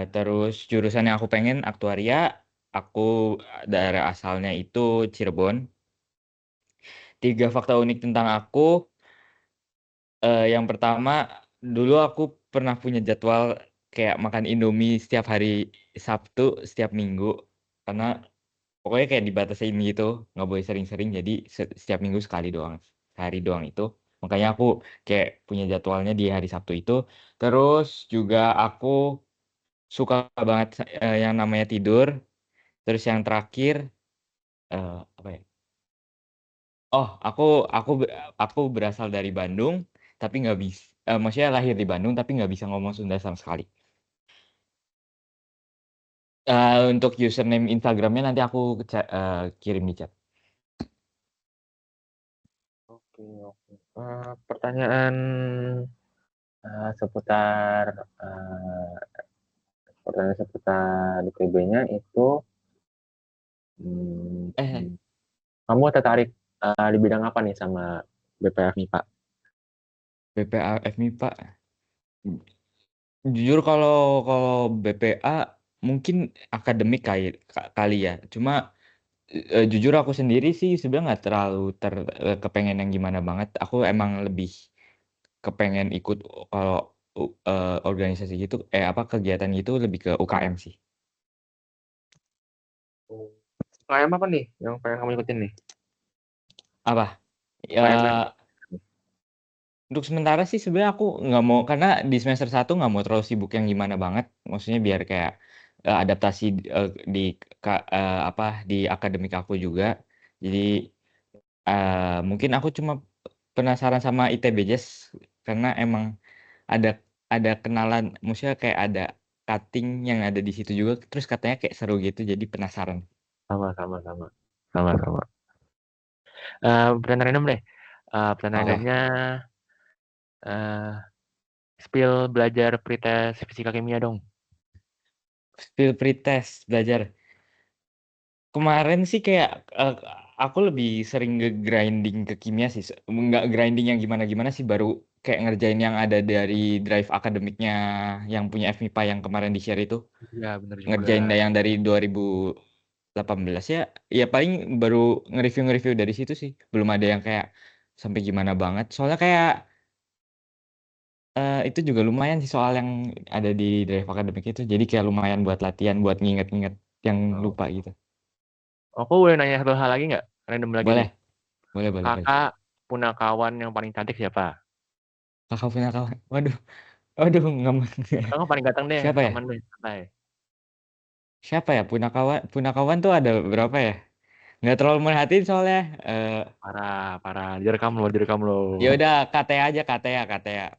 Speaker 12: Terus jurusan yang aku pengen aktuaria. Aku daerah asalnya itu Cirebon. 3 fakta unik tentang aku. Yang pertama, dulu aku pernah punya jadwal kayak makan Indomie setiap hari Sabtu, setiap minggu. Karena pokoknya kayak dibatasin gitu, nggak boleh sering-sering. Jadi setiap minggu sekali doang, sehari doang itu. Makanya aku kayak punya jadwalnya di hari Sabtu itu. Terus juga aku suka banget yang namanya tidur. Terus yang terakhir apa ya? Oh, aku berasal dari Bandung, tapi nggak bisa. maksudnya lahir di Bandung tapi nggak bisa ngomong Sunda sama sekali. Untuk username Instagramnya nanti aku kirim di chat.
Speaker 13: Oke. Pertanyaan seputar pertanyaan seputar IPB-nya itu kamu tertarik di bidang apa nih sama BPF MIPA?
Speaker 12: BPA FMIPA. Jujur kalau BPA mungkin akademik kali ya. Cuma jujur aku sendiri sih sebenarnya nggak terlalu kepengen yang gimana banget. Aku emang lebih kepengen ikut kalau organisasi gitu, kegiatan gitu lebih ke UKM sih.
Speaker 13: UKM apa nih yang pengen kamu ikutin nih?
Speaker 12: Apa?
Speaker 13: UKM
Speaker 12: Untuk sementara sih sebenarnya aku nggak mau, karena di semester 1 nggak mau terlalu sibuk yang gimana banget. Maksudnya biar kayak adaptasi di akademik aku juga. Jadi mungkin aku cuma penasaran sama ITB Jazz karena emang ada kenalan, maksudnya kayak ada cutting yang ada di situ juga. Terus katanya kayak seru gitu, jadi penasaran.
Speaker 13: Sama. Pertanyaan random deh. Pertanyaan randomnya spill belajar pretest fisika kimia dong.
Speaker 12: Spill pretest belajar. Kemarin sih kayak aku lebih sering nge-grinding ke kimia sih. Nggak grinding yang gimana-gimana sih, baru kayak ngerjain yang ada dari drive akademiknya yang punya FMIPA yang kemarin di-share itu.
Speaker 13: Iya, bener juga.
Speaker 12: Ngerjain yang dari 2018 ya. Ya paling baru nge-review dari situ sih. Belum ada yang kayak sampai gimana banget. Soalnya kayak itu juga lumayan sih soal yang ada di drive akademik itu. Jadi kayak lumayan buat latihan, buat nginget-nginget yang lupa gitu.
Speaker 13: Aku boleh nanya satu hal lagi nggak? Random lagi
Speaker 12: Boleh.
Speaker 13: nih.
Speaker 12: Boleh.
Speaker 13: Kakak punya kawan yang paling cantik siapa?
Speaker 12: Kakak punya kawan. Waduh, nggak mau.
Speaker 13: Kakak paling ganteng deh,
Speaker 12: Siapa ya?
Speaker 13: aman deh, santai.
Speaker 12: Siapa ya? Punya kawan tuh ada berapa ya? Nggak terlalu merhatiin soalnya.
Speaker 13: Parah. Direkam lo.
Speaker 12: Ya udah KTA aja, KTA.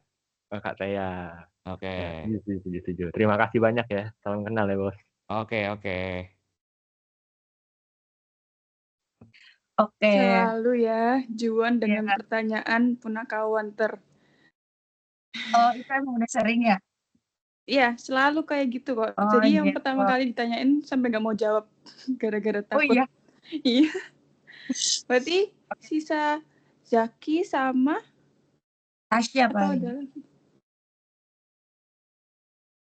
Speaker 13: Kak Tea.
Speaker 12: Oke.
Speaker 13: Ya, setuju. Terima kasih banyak ya. Salam kenal ya, Bos.
Speaker 12: Oke.
Speaker 2: Oke.
Speaker 3: Selalu ya, Juan dengan pertanyaan punakawan
Speaker 2: Oh, itu emang udah sering ya?
Speaker 3: Iya, selalu kayak gitu kok.
Speaker 2: Oh,
Speaker 3: Jadi yang
Speaker 2: gitu.
Speaker 3: pertama kali ditanyain sampai nggak mau jawab gara-gara
Speaker 2: Oh
Speaker 3: takut.
Speaker 2: iya?
Speaker 3: Iya. Berarti sisa Zaki sama
Speaker 2: Tasya
Speaker 3: atau
Speaker 2: paling.
Speaker 3: ada lagi?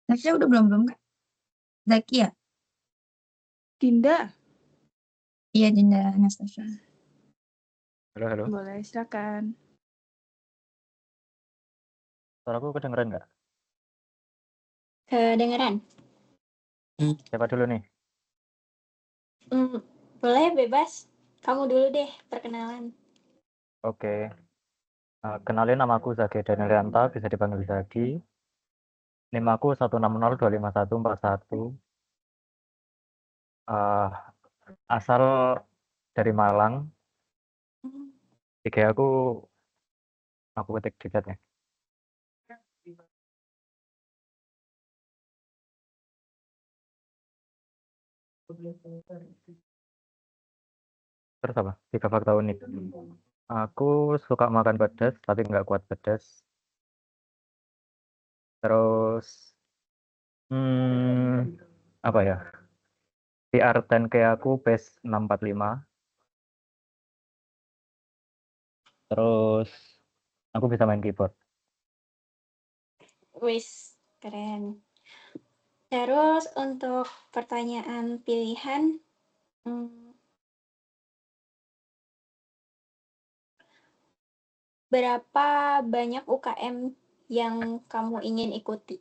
Speaker 2: Tasya udah belum Kak? Zaki ya?
Speaker 3: Dinda.
Speaker 2: Iya, Dinda Anastasia.
Speaker 13: Halo.
Speaker 3: Boleh, silakan.
Speaker 13: Suaraku kedengeran nggak?
Speaker 5: Kedengeran.
Speaker 13: Siapa dulu nih?
Speaker 5: Boleh bebas. Kamu dulu deh perkenalan.
Speaker 13: Oke. Kenalin, nama aku Zaki Danielianta, bisa dipanggil Zaki. NIM aku 160254141. Asal dari Malang. IG aku ketik di chatnya. Terus apa? 3 fakta unik. Aku suka makan pedas, tapi nggak kuat pedas. Terus, apa ya? PR10K aku base 645. Terus, aku bisa main keyboard.
Speaker 5: Wis, keren. Terus untuk pertanyaan pilihan, berapa banyak UKM yang kamu ingin ikuti?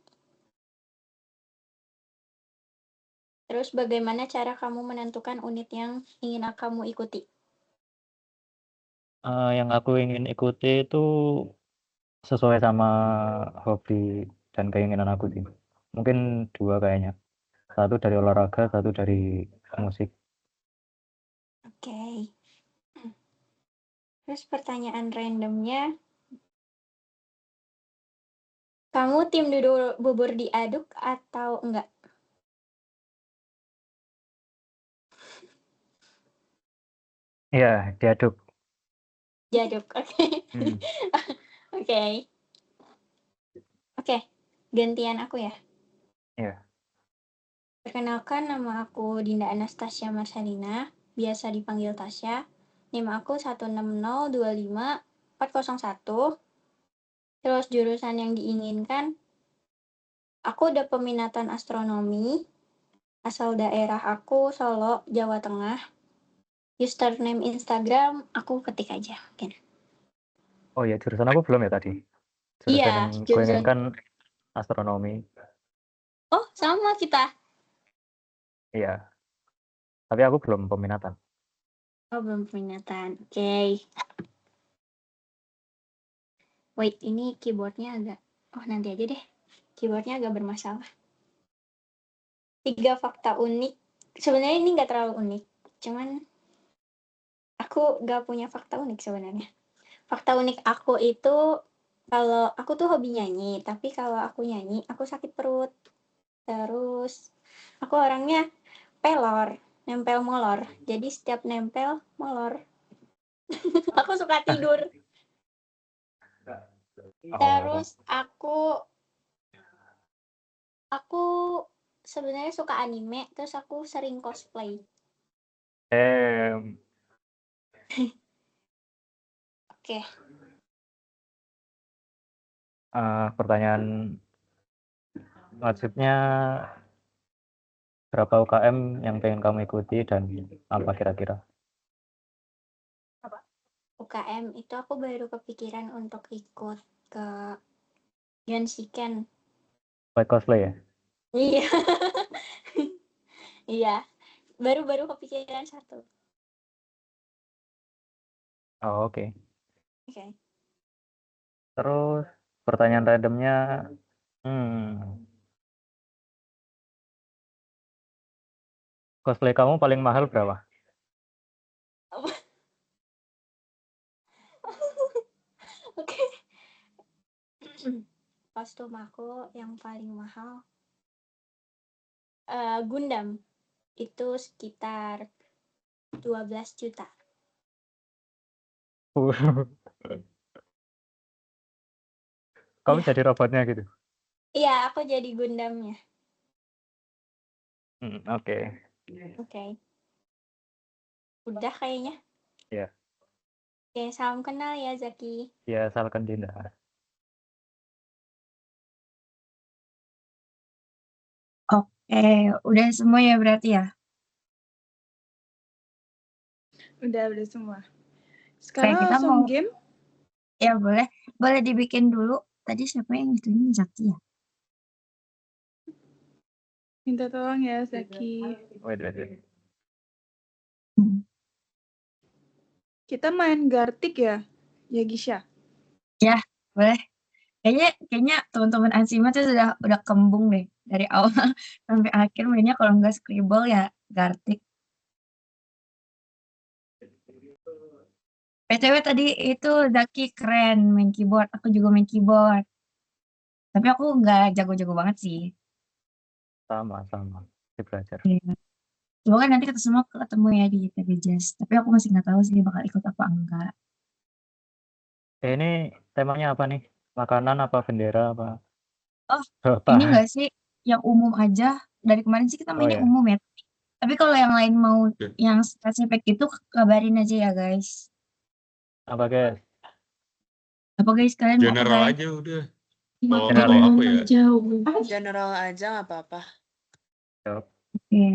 Speaker 5: Terus bagaimana cara kamu menentukan unit yang ingin kamu ikuti?
Speaker 13: Yang aku ingin ikuti itu sesuai sama hobi dan keinginan aku sih. Mungkin 2 kayaknya. 1 dari olahraga, 1 dari musik.
Speaker 5: Oke. Terus pertanyaan randomnya, Kamu tim bubur diaduk atau enggak?
Speaker 13: Iya, diaduk.
Speaker 5: Diaduk, oke.
Speaker 13: Hmm.
Speaker 5: Oke. Oke, gantian aku ya.
Speaker 13: Iya.
Speaker 5: Perkenalkan, nama aku Dinda Anastasia Marcelina, biasa dipanggil Tasya. NIM aku 160254001. Terus jurusan yang diinginkan, aku udah peminatan astronomi. Asal daerah aku Solo, Jawa Tengah. Username Instagram aku ketik aja mungkin.
Speaker 13: Oh iya, jurusan aku belum ya tadi. Jurusan
Speaker 5: Iya,
Speaker 13: yang gue
Speaker 5: jurusan.
Speaker 13: inginkan astronomi.
Speaker 5: Oh, sama kita.
Speaker 13: Iya. Tapi aku belum peminatan.
Speaker 5: Oh, belum peminatan. Oke. Wait, ini keyboardnya agak... Oh, nanti aja deh. Keyboardnya agak bermasalah. 3 fakta unik. Sebenarnya ini nggak terlalu unik. Cuman aku nggak punya fakta unik sebenarnya. Fakta unik aku itu kalau aku tuh hobi nyanyi, tapi kalau aku nyanyi aku sakit perut. Terus aku orangnya pelor, nempel molor. Jadi setiap nempel molor. Aku suka tidur.
Speaker 13: Oh.
Speaker 5: Terus aku sebenarnya suka anime, terus aku sering cosplay. Oke.
Speaker 13: Pertanyaan wajibnya, berapa UKM yang pengen kamu ikuti dan apa kira-kira?
Speaker 5: UKM itu aku baru kepikiran untuk ikut ke Gensiken.
Speaker 13: Buat cosplay ya?
Speaker 5: Iya. Iya. Baru kepikiran satu.
Speaker 13: Oh, oke.
Speaker 5: Oke.
Speaker 13: Terus pertanyaan randomnya, cosplay kamu paling mahal berapa?
Speaker 5: Oke. Kostum aku yang paling mahal Gundam. Itu sekitar 12 juta.
Speaker 13: Kamu
Speaker 5: Iya.
Speaker 13: jadi robotnya gitu?
Speaker 5: Iya, aku jadi Gundamnya.
Speaker 13: Oke.
Speaker 5: Oke. Udah kayaknya.
Speaker 13: Ya.
Speaker 5: Oke, salam kenal ya Zaki.
Speaker 13: Ya, salahkan Dinda.
Speaker 2: Oke, udah semua ya berarti ya?
Speaker 3: Udah semua.
Speaker 2: Oke,
Speaker 3: Sekarang
Speaker 2: kita
Speaker 3: langsung
Speaker 2: mau
Speaker 3: game.
Speaker 2: ya boleh dibikin dulu. Tadi siapa yang gituin, Zaki ya?
Speaker 3: Minta tolong ya Zaki.
Speaker 13: Wait.
Speaker 3: Kita main Gartic ya? Ya Gisha.
Speaker 2: Ya, boleh. Kayaknya teman-teman Ansima tuh udah kembung deh dari awal sampai akhir mainnya kalau nggak Scribble ya Gartic. PTW tadi itu Zaki keren main keyboard, aku juga main keyboard. Tapi aku nggak jago-jago banget sih.
Speaker 13: Sama. Saya belajar.
Speaker 2: Iya. Semoga nanti kita semua ketemu ya di ITB Jazz. Tapi aku masih nggak tahu sih bakal ikut apa enggak.
Speaker 13: Ini temanya apa nih? Makanan apa bendera apa?
Speaker 2: Oh,
Speaker 13: Apa?
Speaker 2: ini enggak sih yang umum aja. Dari kemarin sih kita
Speaker 13: Oh
Speaker 2: mainnya
Speaker 13: ya.
Speaker 2: umum ya. Tapi kalau yang lain mau yang spesifik itu kabarin aja ya guys.
Speaker 13: Apa guys?
Speaker 2: Apa guys kalian mau apa
Speaker 1: General
Speaker 2: guys?
Speaker 1: aja udah.
Speaker 13: General
Speaker 1: Kalau
Speaker 13: ya?
Speaker 1: aku ya.
Speaker 10: General aja nggak apa-apa.
Speaker 2: Oke.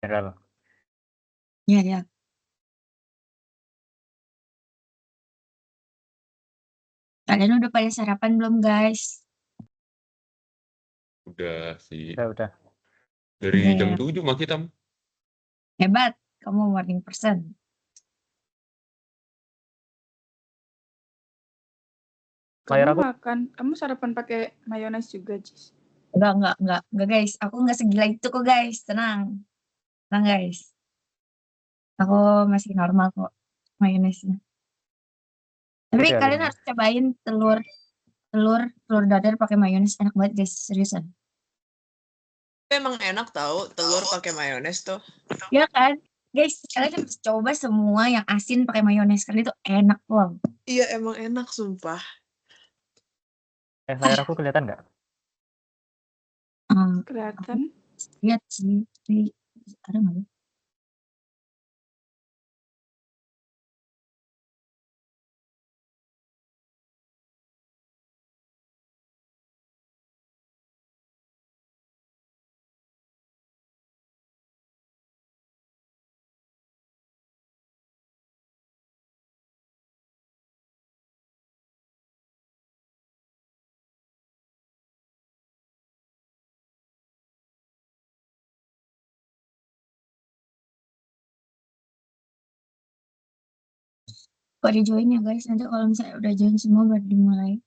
Speaker 13: General.
Speaker 2: Ya. Kalian udah pada sarapan belum guys?
Speaker 1: Udah sih.
Speaker 13: Udah.
Speaker 1: Dari jam
Speaker 2: Oke.
Speaker 1: 7 mah kita.
Speaker 2: Hebat, kamu morning person.
Speaker 3: Kamu sarapan pakai mayones juga, Jis?
Speaker 2: Enggak guys. Aku enggak segila itu kok guys. Tenang guys. Aku masih normal kok mayonesnya. Tapi
Speaker 13: Gitu ya,
Speaker 2: kalian
Speaker 13: Lina?
Speaker 2: harus cobain telur telur dadar pakai mayones enak banget guys, seriusan.
Speaker 10: Emang enak tahu telur pakai mayones tuh.
Speaker 2: Ya kan? Guys, kalian harus coba semua yang asin pakai mayones karena itu enak banget.
Speaker 10: Iya emang enak sumpah.
Speaker 13: Layar aku kelihatan nggak?
Speaker 3: Kelihatan.
Speaker 2: Lihat sih, ada nggak ya? Kok di join ya guys, nanti kalau misalnya udah join semua baru dimulai.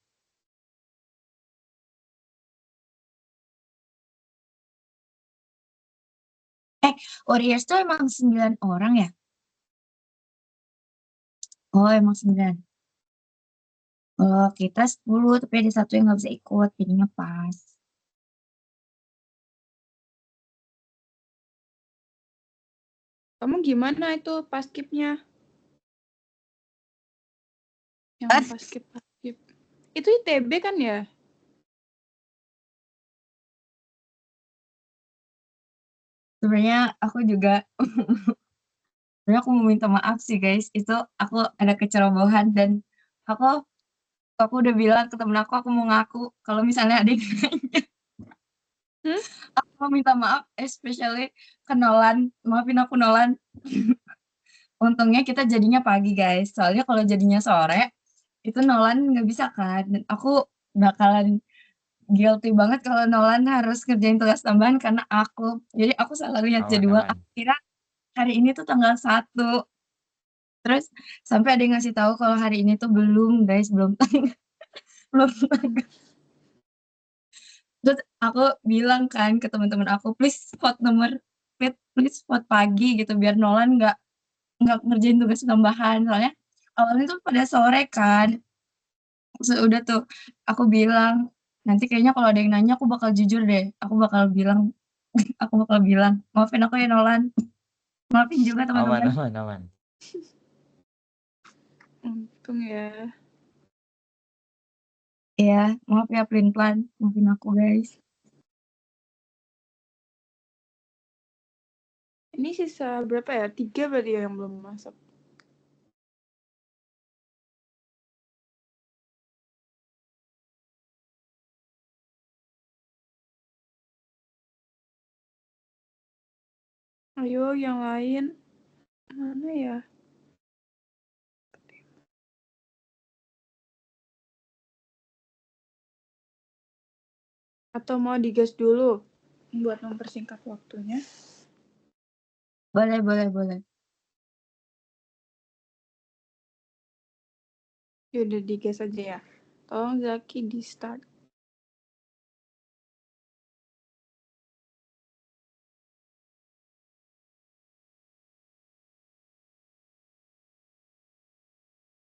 Speaker 2: Warriors tuh emang 9 orang ya? Oh emang 9. Oh kita 10, tapi ada satu yang nggak bisa ikut, jadinya pas.
Speaker 3: Kamu gimana itu pas skipnya? Yang pas skip. Itu ITB kan ya?
Speaker 2: Sebenarnya aku juga sebenarnya aku mau minta maaf sih guys, itu aku ada kecerobohan dan aku udah bilang ke temen aku mau ngaku kalau misalnya ada yang nanya. Aku mau minta maaf, especially ke Nolan. Maafin aku Nolan. Untungnya kita jadinya pagi guys, soalnya kalau jadinya sore itu Nolan nggak bisa kan. Dan aku bakalan guilty banget kalau Nolan harus ngerjain tugas tambahan karena aku. Jadi aku salah lihat jadwal.
Speaker 12: Aman.
Speaker 2: Aku kira hari ini tuh tanggal 1. Terus sampai ada yang ngasih tahu kalau hari ini tuh belum guys, belum tanggal. Terus aku bilang kan ke teman-teman aku, please vote pagi gitu biar Nolan nggak ngerjain tugas tambahan. Soalnya awalnya tuh pada sore kan. Udah tuh aku bilang nanti kayaknya kalau ada yang nanya aku bakal jujur deh. Aku bakal bilang maafin aku ya Nolan. Maafin juga teman-teman.
Speaker 12: Aman.
Speaker 3: Untung ya.
Speaker 2: Iya, maaf ya Plan. Maafin aku guys.
Speaker 3: Ini sisa berapa ya? 3 berarti ya yang belum masuk. Ayo yang lain. Mana ya? Atau mau digas dulu buat mempersingkat waktunya?
Speaker 2: Boleh.
Speaker 3: Yaudah digas aja ya. Tolong Zaki di start.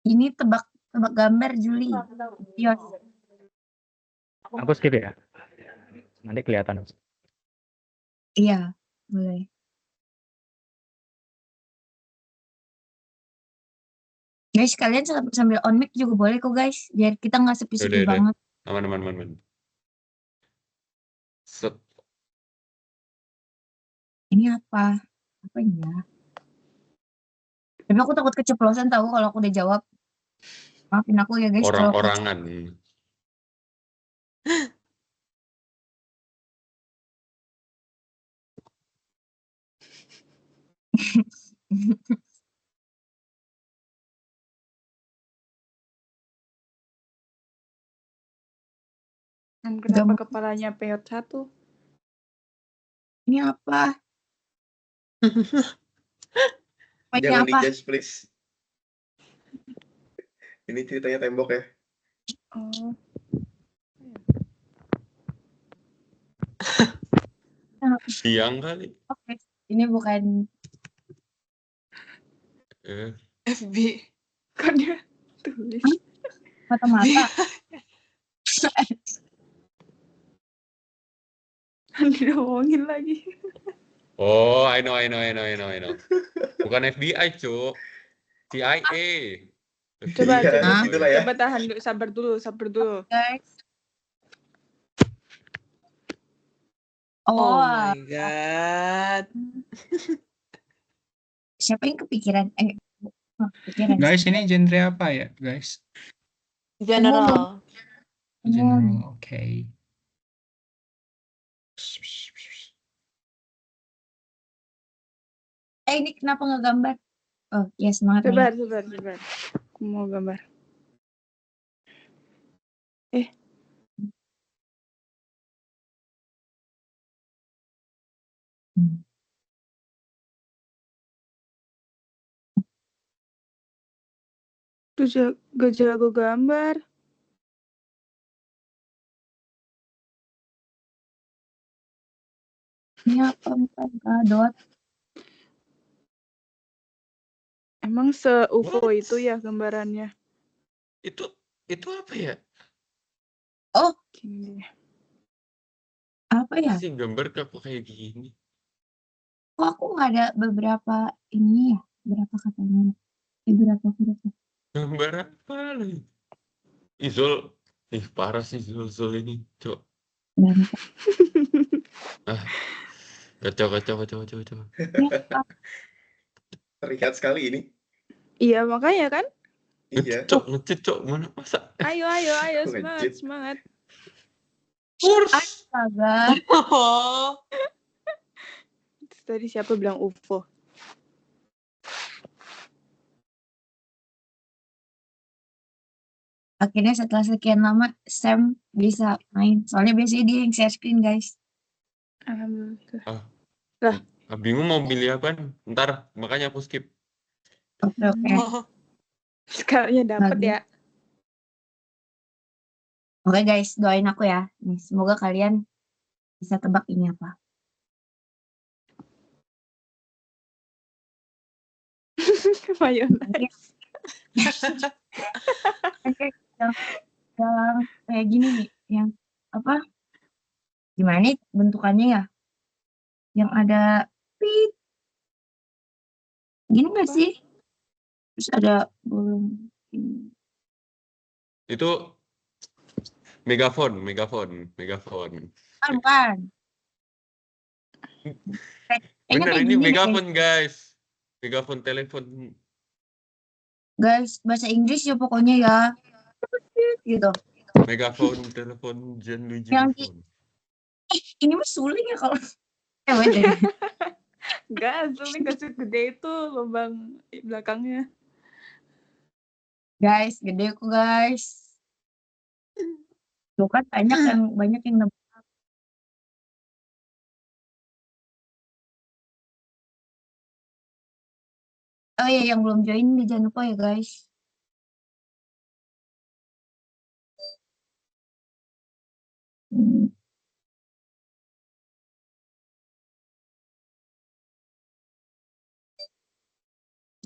Speaker 2: Ini tebak gambar Juli. Yos.
Speaker 13: Aku skip ya. Nanti kelihatan.
Speaker 2: Iya, boleh. Guys, kalian sambil on mic juga boleh kok guys, biar kita nggak sepi-sepi
Speaker 1: Udah.
Speaker 2: banget.
Speaker 1: Aman. Set.
Speaker 2: Ini apa? Apa ini ya? Tapi aku takut keceplosan tahu kalau aku udah jawab. Maafin aku ya guys.
Speaker 1: Orang-orangan.
Speaker 3: Dan kenapa kepalanya peot 1?
Speaker 2: Ini apa?
Speaker 9: Jangan digas please. Ini ceritanya tembok ya.
Speaker 3: Oh.
Speaker 1: Siang kali.
Speaker 2: Oke. Ini bukan
Speaker 10: FB.
Speaker 3: Kan dia tulis.
Speaker 2: mata-mata.
Speaker 3: Diomongin lagi.
Speaker 1: Oh, I know. Bukan FBI, Cuk. CIA.
Speaker 3: Coba,
Speaker 9: Iya,
Speaker 3: coba,
Speaker 9: itulah ya.
Speaker 3: coba tahan dulu, sabar dulu.
Speaker 2: Guys.
Speaker 10: Oh
Speaker 2: Oh,
Speaker 10: my god.
Speaker 2: siapa yang kepikiran? Kepikiran
Speaker 4: Guys,
Speaker 2: sih.
Speaker 4: ini genre apa ya, guys?
Speaker 10: General.
Speaker 4: General, oke.
Speaker 2: Ini kenapa nggak gambar? Oh, ya semangat
Speaker 3: Sabar.
Speaker 2: Naya.
Speaker 3: Aku mau gambar. Tuh gak jago gambar.
Speaker 2: Ini apa? Dot.
Speaker 3: Emang se-UFO itu ya gambarannya?
Speaker 1: Itu apa ya?
Speaker 2: Oh,
Speaker 3: Gini.
Speaker 2: apa ya?
Speaker 1: Sih gambar kok kayak gini.
Speaker 2: Kok aku nggak ada beberapa ini ya? Berapa katanya? Berapa huruf?
Speaker 1: Gambar apa lagi? Izul. Parah sih Zul ini, Cuk. Kacau.
Speaker 9: Terlihat sekali ini.
Speaker 3: Iya, makanya kan?
Speaker 9: Iya.
Speaker 1: Ngecit, Cuk. Mana masa?
Speaker 3: Ayo,
Speaker 9: Ngecit.
Speaker 3: semangat.
Speaker 2: Astaga.
Speaker 10: Oh.
Speaker 3: Tadi siapa bilang UFO?
Speaker 2: Akhirnya setelah sekian lama Sam bisa main. Soalnya biasanya dia yang share screen, guys.
Speaker 3: Alhamdulillah.
Speaker 1: Bingung mau pilih apa? Ntar, makanya aku skip.
Speaker 2: Oke.
Speaker 3: Sekarangnya dapat
Speaker 2: Bagus.
Speaker 3: ya.
Speaker 2: Oke guys, doain aku ya. Nih, semoga kalian bisa tebak ini apa.
Speaker 3: Mayonnaise.
Speaker 2: Yang kayak gini nih, yang apa? Gimana nih bentukannya ya? Yang ada pit. Gini nggak sih? Terus ada burung.
Speaker 1: Itu megafon.
Speaker 2: Bukan.
Speaker 1: Bener,
Speaker 2: kayak
Speaker 1: ini
Speaker 2: gini
Speaker 1: megafon, guys. Megafon telepon.
Speaker 2: Guys, bahasa Inggris ya pokoknya ya. Gitu.
Speaker 1: Megafon telepon Gianluigi
Speaker 2: Yang
Speaker 1: Buffon.
Speaker 2: ini mah suling ya kalau. Wait.
Speaker 3: Enggak, suling kasih gede itu lubang belakangnya.
Speaker 2: Guys, gede kok guys. Tuh kan banyak yang nebak. Oh iya, yang belum join jangan lupa ya guys.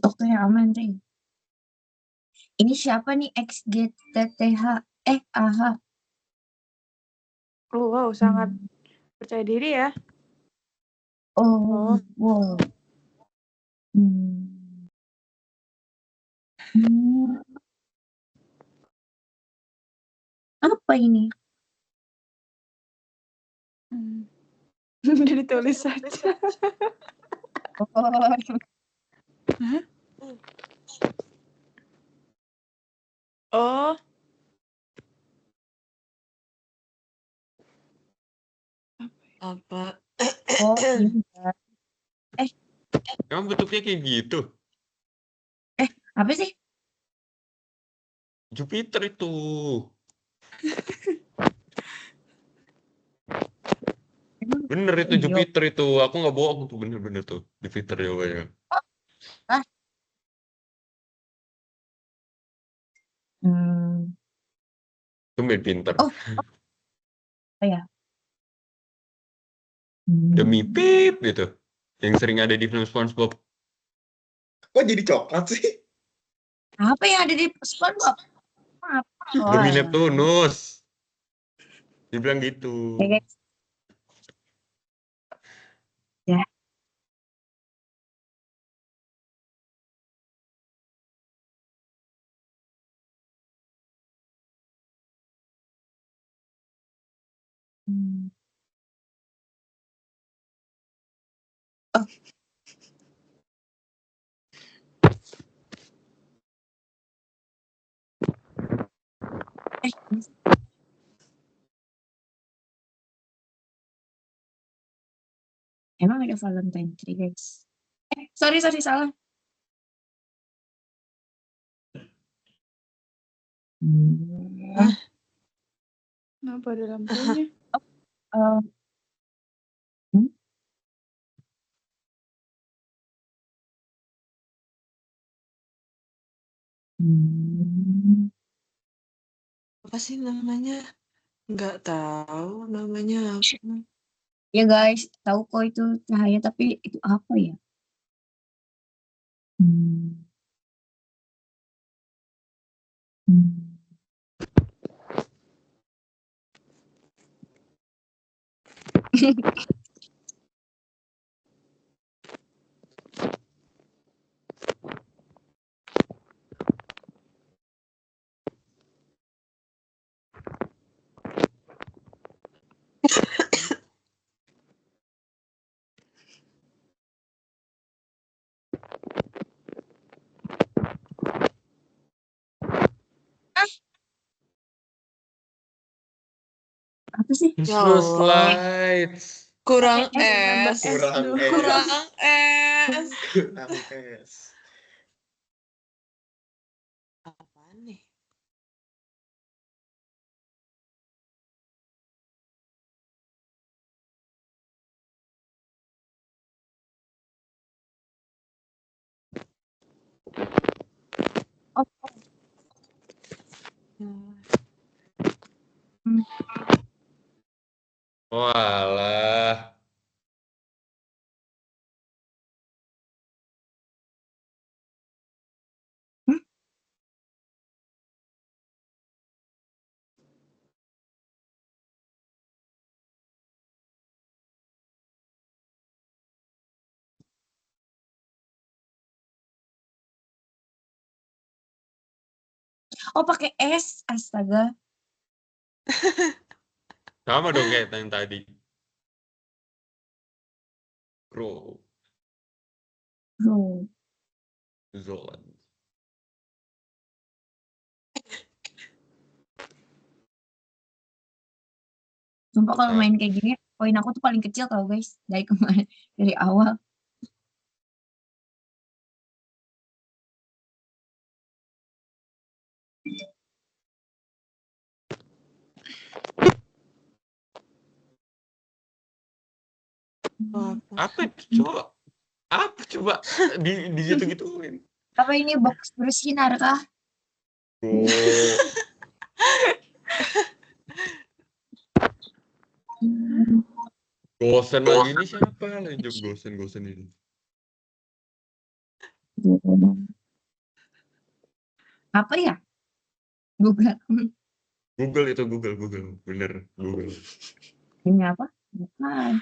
Speaker 2: Oke, aman Ring. Ini siapa nih XGTTH? AH.
Speaker 3: Oh wow, sangat percaya diri ya.
Speaker 2: Oh, wow. Apa ini?
Speaker 3: Udah ditulis saja. Oh.
Speaker 10: Apa?
Speaker 2: Oh, ini.
Speaker 1: Emang bentuknya kayak gitu?
Speaker 2: Apa sih?
Speaker 1: Jupiter itu. Bener itu Jupiter itu. Aku nggak bohong tuh, bener-bener tuh. Jupiter jawabannya. Tumben pinter.
Speaker 2: Oh ya.
Speaker 1: Demi pip gitu. Yang sering ada di film SpongeBob.
Speaker 9: Kok jadi coklat sih?
Speaker 2: Apa yang ada di SpongeBob?
Speaker 1: Demi Neptunus. Dibilang gitu.
Speaker 2: Oke, guys. Oh. Emang ada Valentine Tree, guys? Sorry, salah.
Speaker 3: Kenapa ada lampunya?
Speaker 10: Apa sih namanya? Nggak tahu namanya apa.
Speaker 2: Ya guys, tahu kok itu cahaya, tapi itu apa ya? Apa sih?
Speaker 10: Ya
Speaker 1: Christmas
Speaker 10: Allah.
Speaker 1: lights.
Speaker 10: Kurang
Speaker 3: Nambah
Speaker 10: es.
Speaker 9: Kurang es.
Speaker 10: Kurang es.
Speaker 9: Kurang es.
Speaker 10: Apaan nih?
Speaker 2: Oh.
Speaker 1: Walah.
Speaker 2: Oh, pakai es. Astaga.
Speaker 1: Sama dong kayak yang tadi. Bro. Zolan.
Speaker 2: Sumpah kalau main kayak gini, poin aku tuh paling kecil tau guys. Dari kemarin, dari awal.
Speaker 1: Apa itu, coba? Apa coba di gitu-gituin?
Speaker 2: Apa ini box bersinar kah?
Speaker 1: Bro. Gosen lagi ini siapa? Lanjut gosen ini.
Speaker 2: Apa ya? Google.
Speaker 1: Google itu Google. Bener, Google.
Speaker 2: Ini apa? Bukan.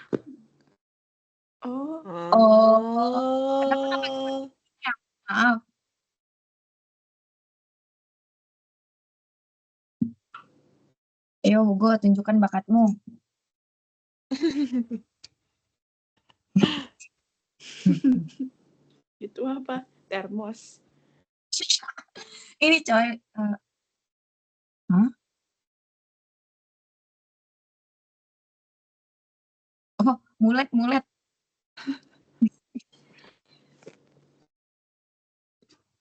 Speaker 3: Oh.
Speaker 2: Maaf. Ayo Hugo, tunjukkan bakatmu.
Speaker 3: Itu apa? Termos.
Speaker 2: Ini coy. Oh, mulet.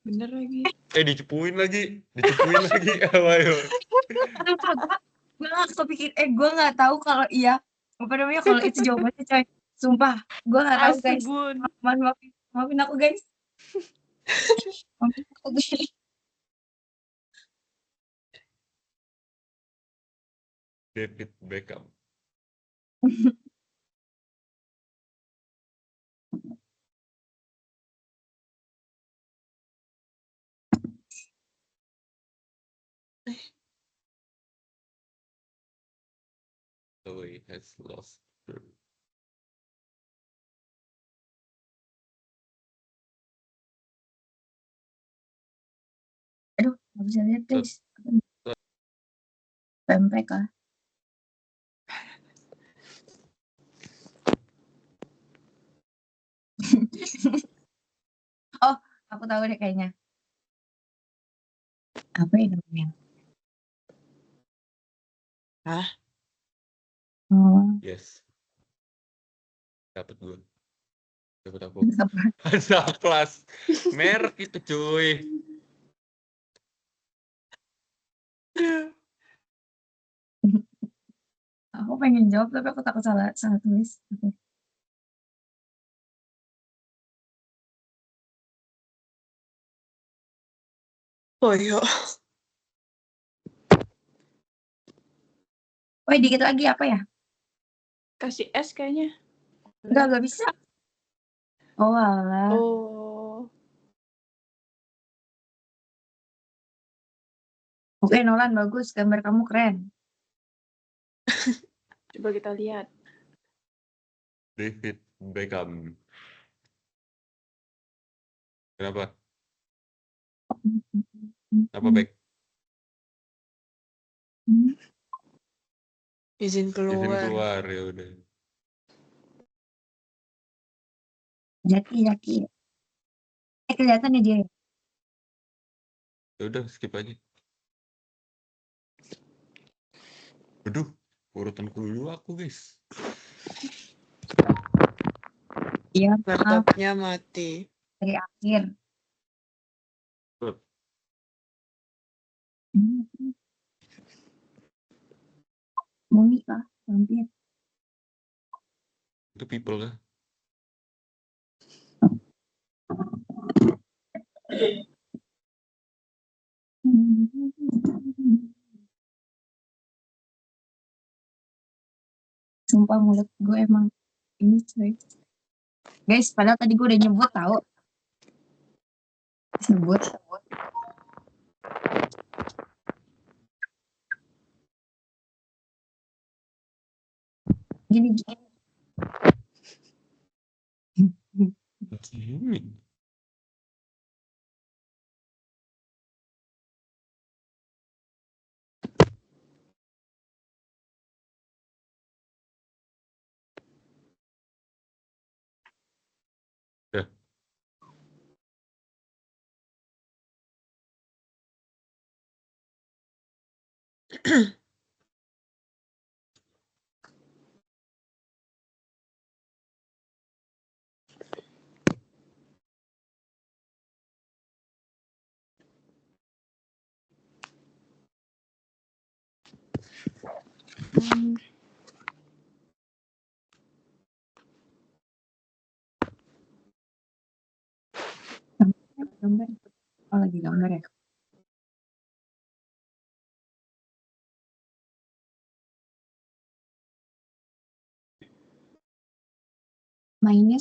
Speaker 3: Bener lagi.
Speaker 1: Dicepuin lagi. Ayo.
Speaker 2: Gue gak kepikir, gue gak tahu kalau iya. Apa namanya, kalau itu jawabannya coy. Sumpah, gue gak tahu guys. Maafin aku guys.
Speaker 1: David Beckham. So he has lost.
Speaker 2: Aduh, gak bisa lihat guys. Pempek kah? Aku tahu deh kayaknya. Apa ya namanya?
Speaker 10: Hah?
Speaker 2: Oh,
Speaker 1: Yes. Dapat gue. Dapat aku.
Speaker 2: apa?
Speaker 1: Hansaplast. Merek itu cuy.
Speaker 2: Aku pengen jawab tapi aku takut salah tulis. Oke.
Speaker 10: Oh iya.
Speaker 2: Oh, dikit lagi apa ya?
Speaker 3: Kasih S kayaknya.
Speaker 2: Enggak bisa. Oh, alah.
Speaker 3: Oh.
Speaker 2: Oke, Nolan, bagus. Gambar kamu keren.
Speaker 3: Coba kita lihat.
Speaker 1: David Beckham. Kenapa? Apa baik?
Speaker 10: Izin
Speaker 1: Izin
Speaker 10: keluar.
Speaker 1: keluar ya udah.
Speaker 2: Jaki. Kelihatan ya dia.
Speaker 1: Ya udah skip aja. Aduh, urutan dulu aku guys.
Speaker 2: Iya, maaf.
Speaker 10: Laptopnya mati.
Speaker 2: Dari akhir.
Speaker 1: Tuh,
Speaker 2: Mumi kah? Hampir.
Speaker 1: itu people kah?
Speaker 2: Sumpah mulut gue emang ini coy. Guys, padahal tadi gue udah nyebut tahu. Sebut. Gini.
Speaker 1: Gini. Ya.
Speaker 2: Gambar. Oh, lagi gambar ya. Mainnya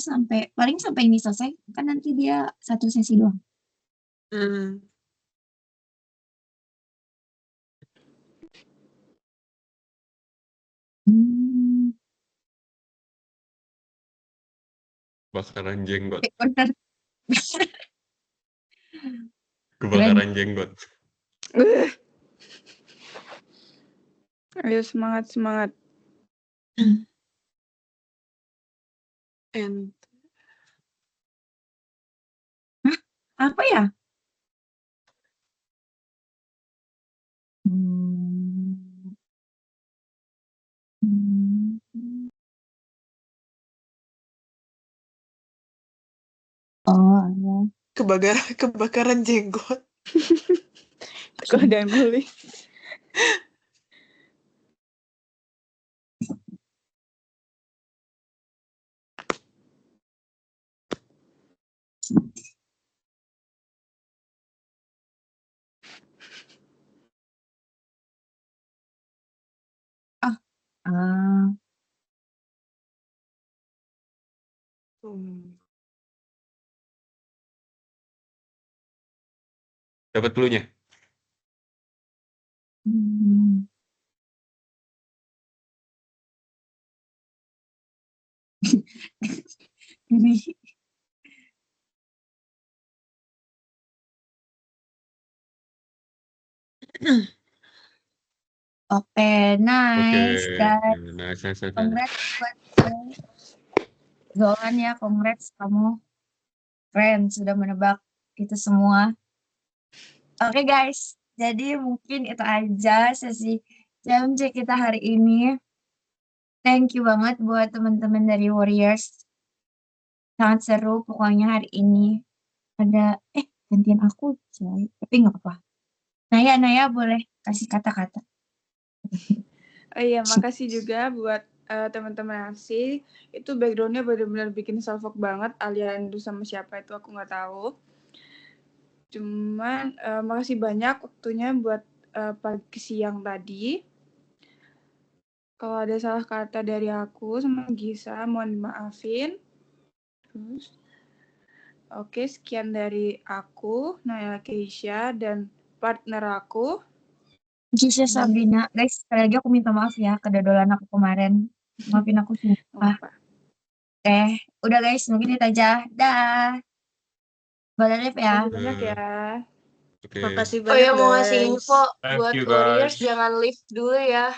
Speaker 2: paling sampai ini selesai kan nanti dia satu sesi doang.
Speaker 1: Bakaran jenggot.
Speaker 2: Benar.
Speaker 1: Kebakaran jenggot.
Speaker 3: Ayo semangat.
Speaker 10: And
Speaker 2: Apa ya? Oh, ya.
Speaker 10: Kebakaran jenggot.
Speaker 3: Kalau ada yang nulis.
Speaker 1: Dapat clue-nya.
Speaker 2: Ini. Oke, nice. Dan
Speaker 1: Nice.
Speaker 2: congrats buat Zolan ya, congrats kamu keren sudah menebak kita semua. Oke guys, jadi mungkin itu aja sesi CMC kita hari ini. Thank you banget buat teman-teman dari Warriors. Sangat seru pokoknya hari ini. Ada gantian aku coy, tapi nggak apa-apa. Naya boleh kasih kata-kata.
Speaker 3: Oh iya, makasih juga buat teman-teman ASI. Itu background-nya benar-benar bikin salfok banget. Alian itu sama siapa itu aku nggak tahu. Cuman makasih banyak waktunya buat pagi siang tadi. Kalau ada salah kata dari aku sama Gisa, mohon dimaafin. Terus, oke, sekian dari aku, Naya Keisha, dan partner aku.
Speaker 2: Gisha Sabrina. Guys, sekali lagi aku minta maaf ya kedodolan aku kemarin. Maafin aku sumpah. Udah guys, mungkin itu aja. Dah. Balik ya.
Speaker 3: Terima kasih banyak ya.
Speaker 10: Makasih
Speaker 8: Oh ya,
Speaker 10: banyak
Speaker 8: mau ngasih
Speaker 10: guys.
Speaker 8: info
Speaker 1: Thank
Speaker 8: buat
Speaker 1: you,
Speaker 8: Warriors,
Speaker 1: guys.
Speaker 8: jangan lift dulu ya.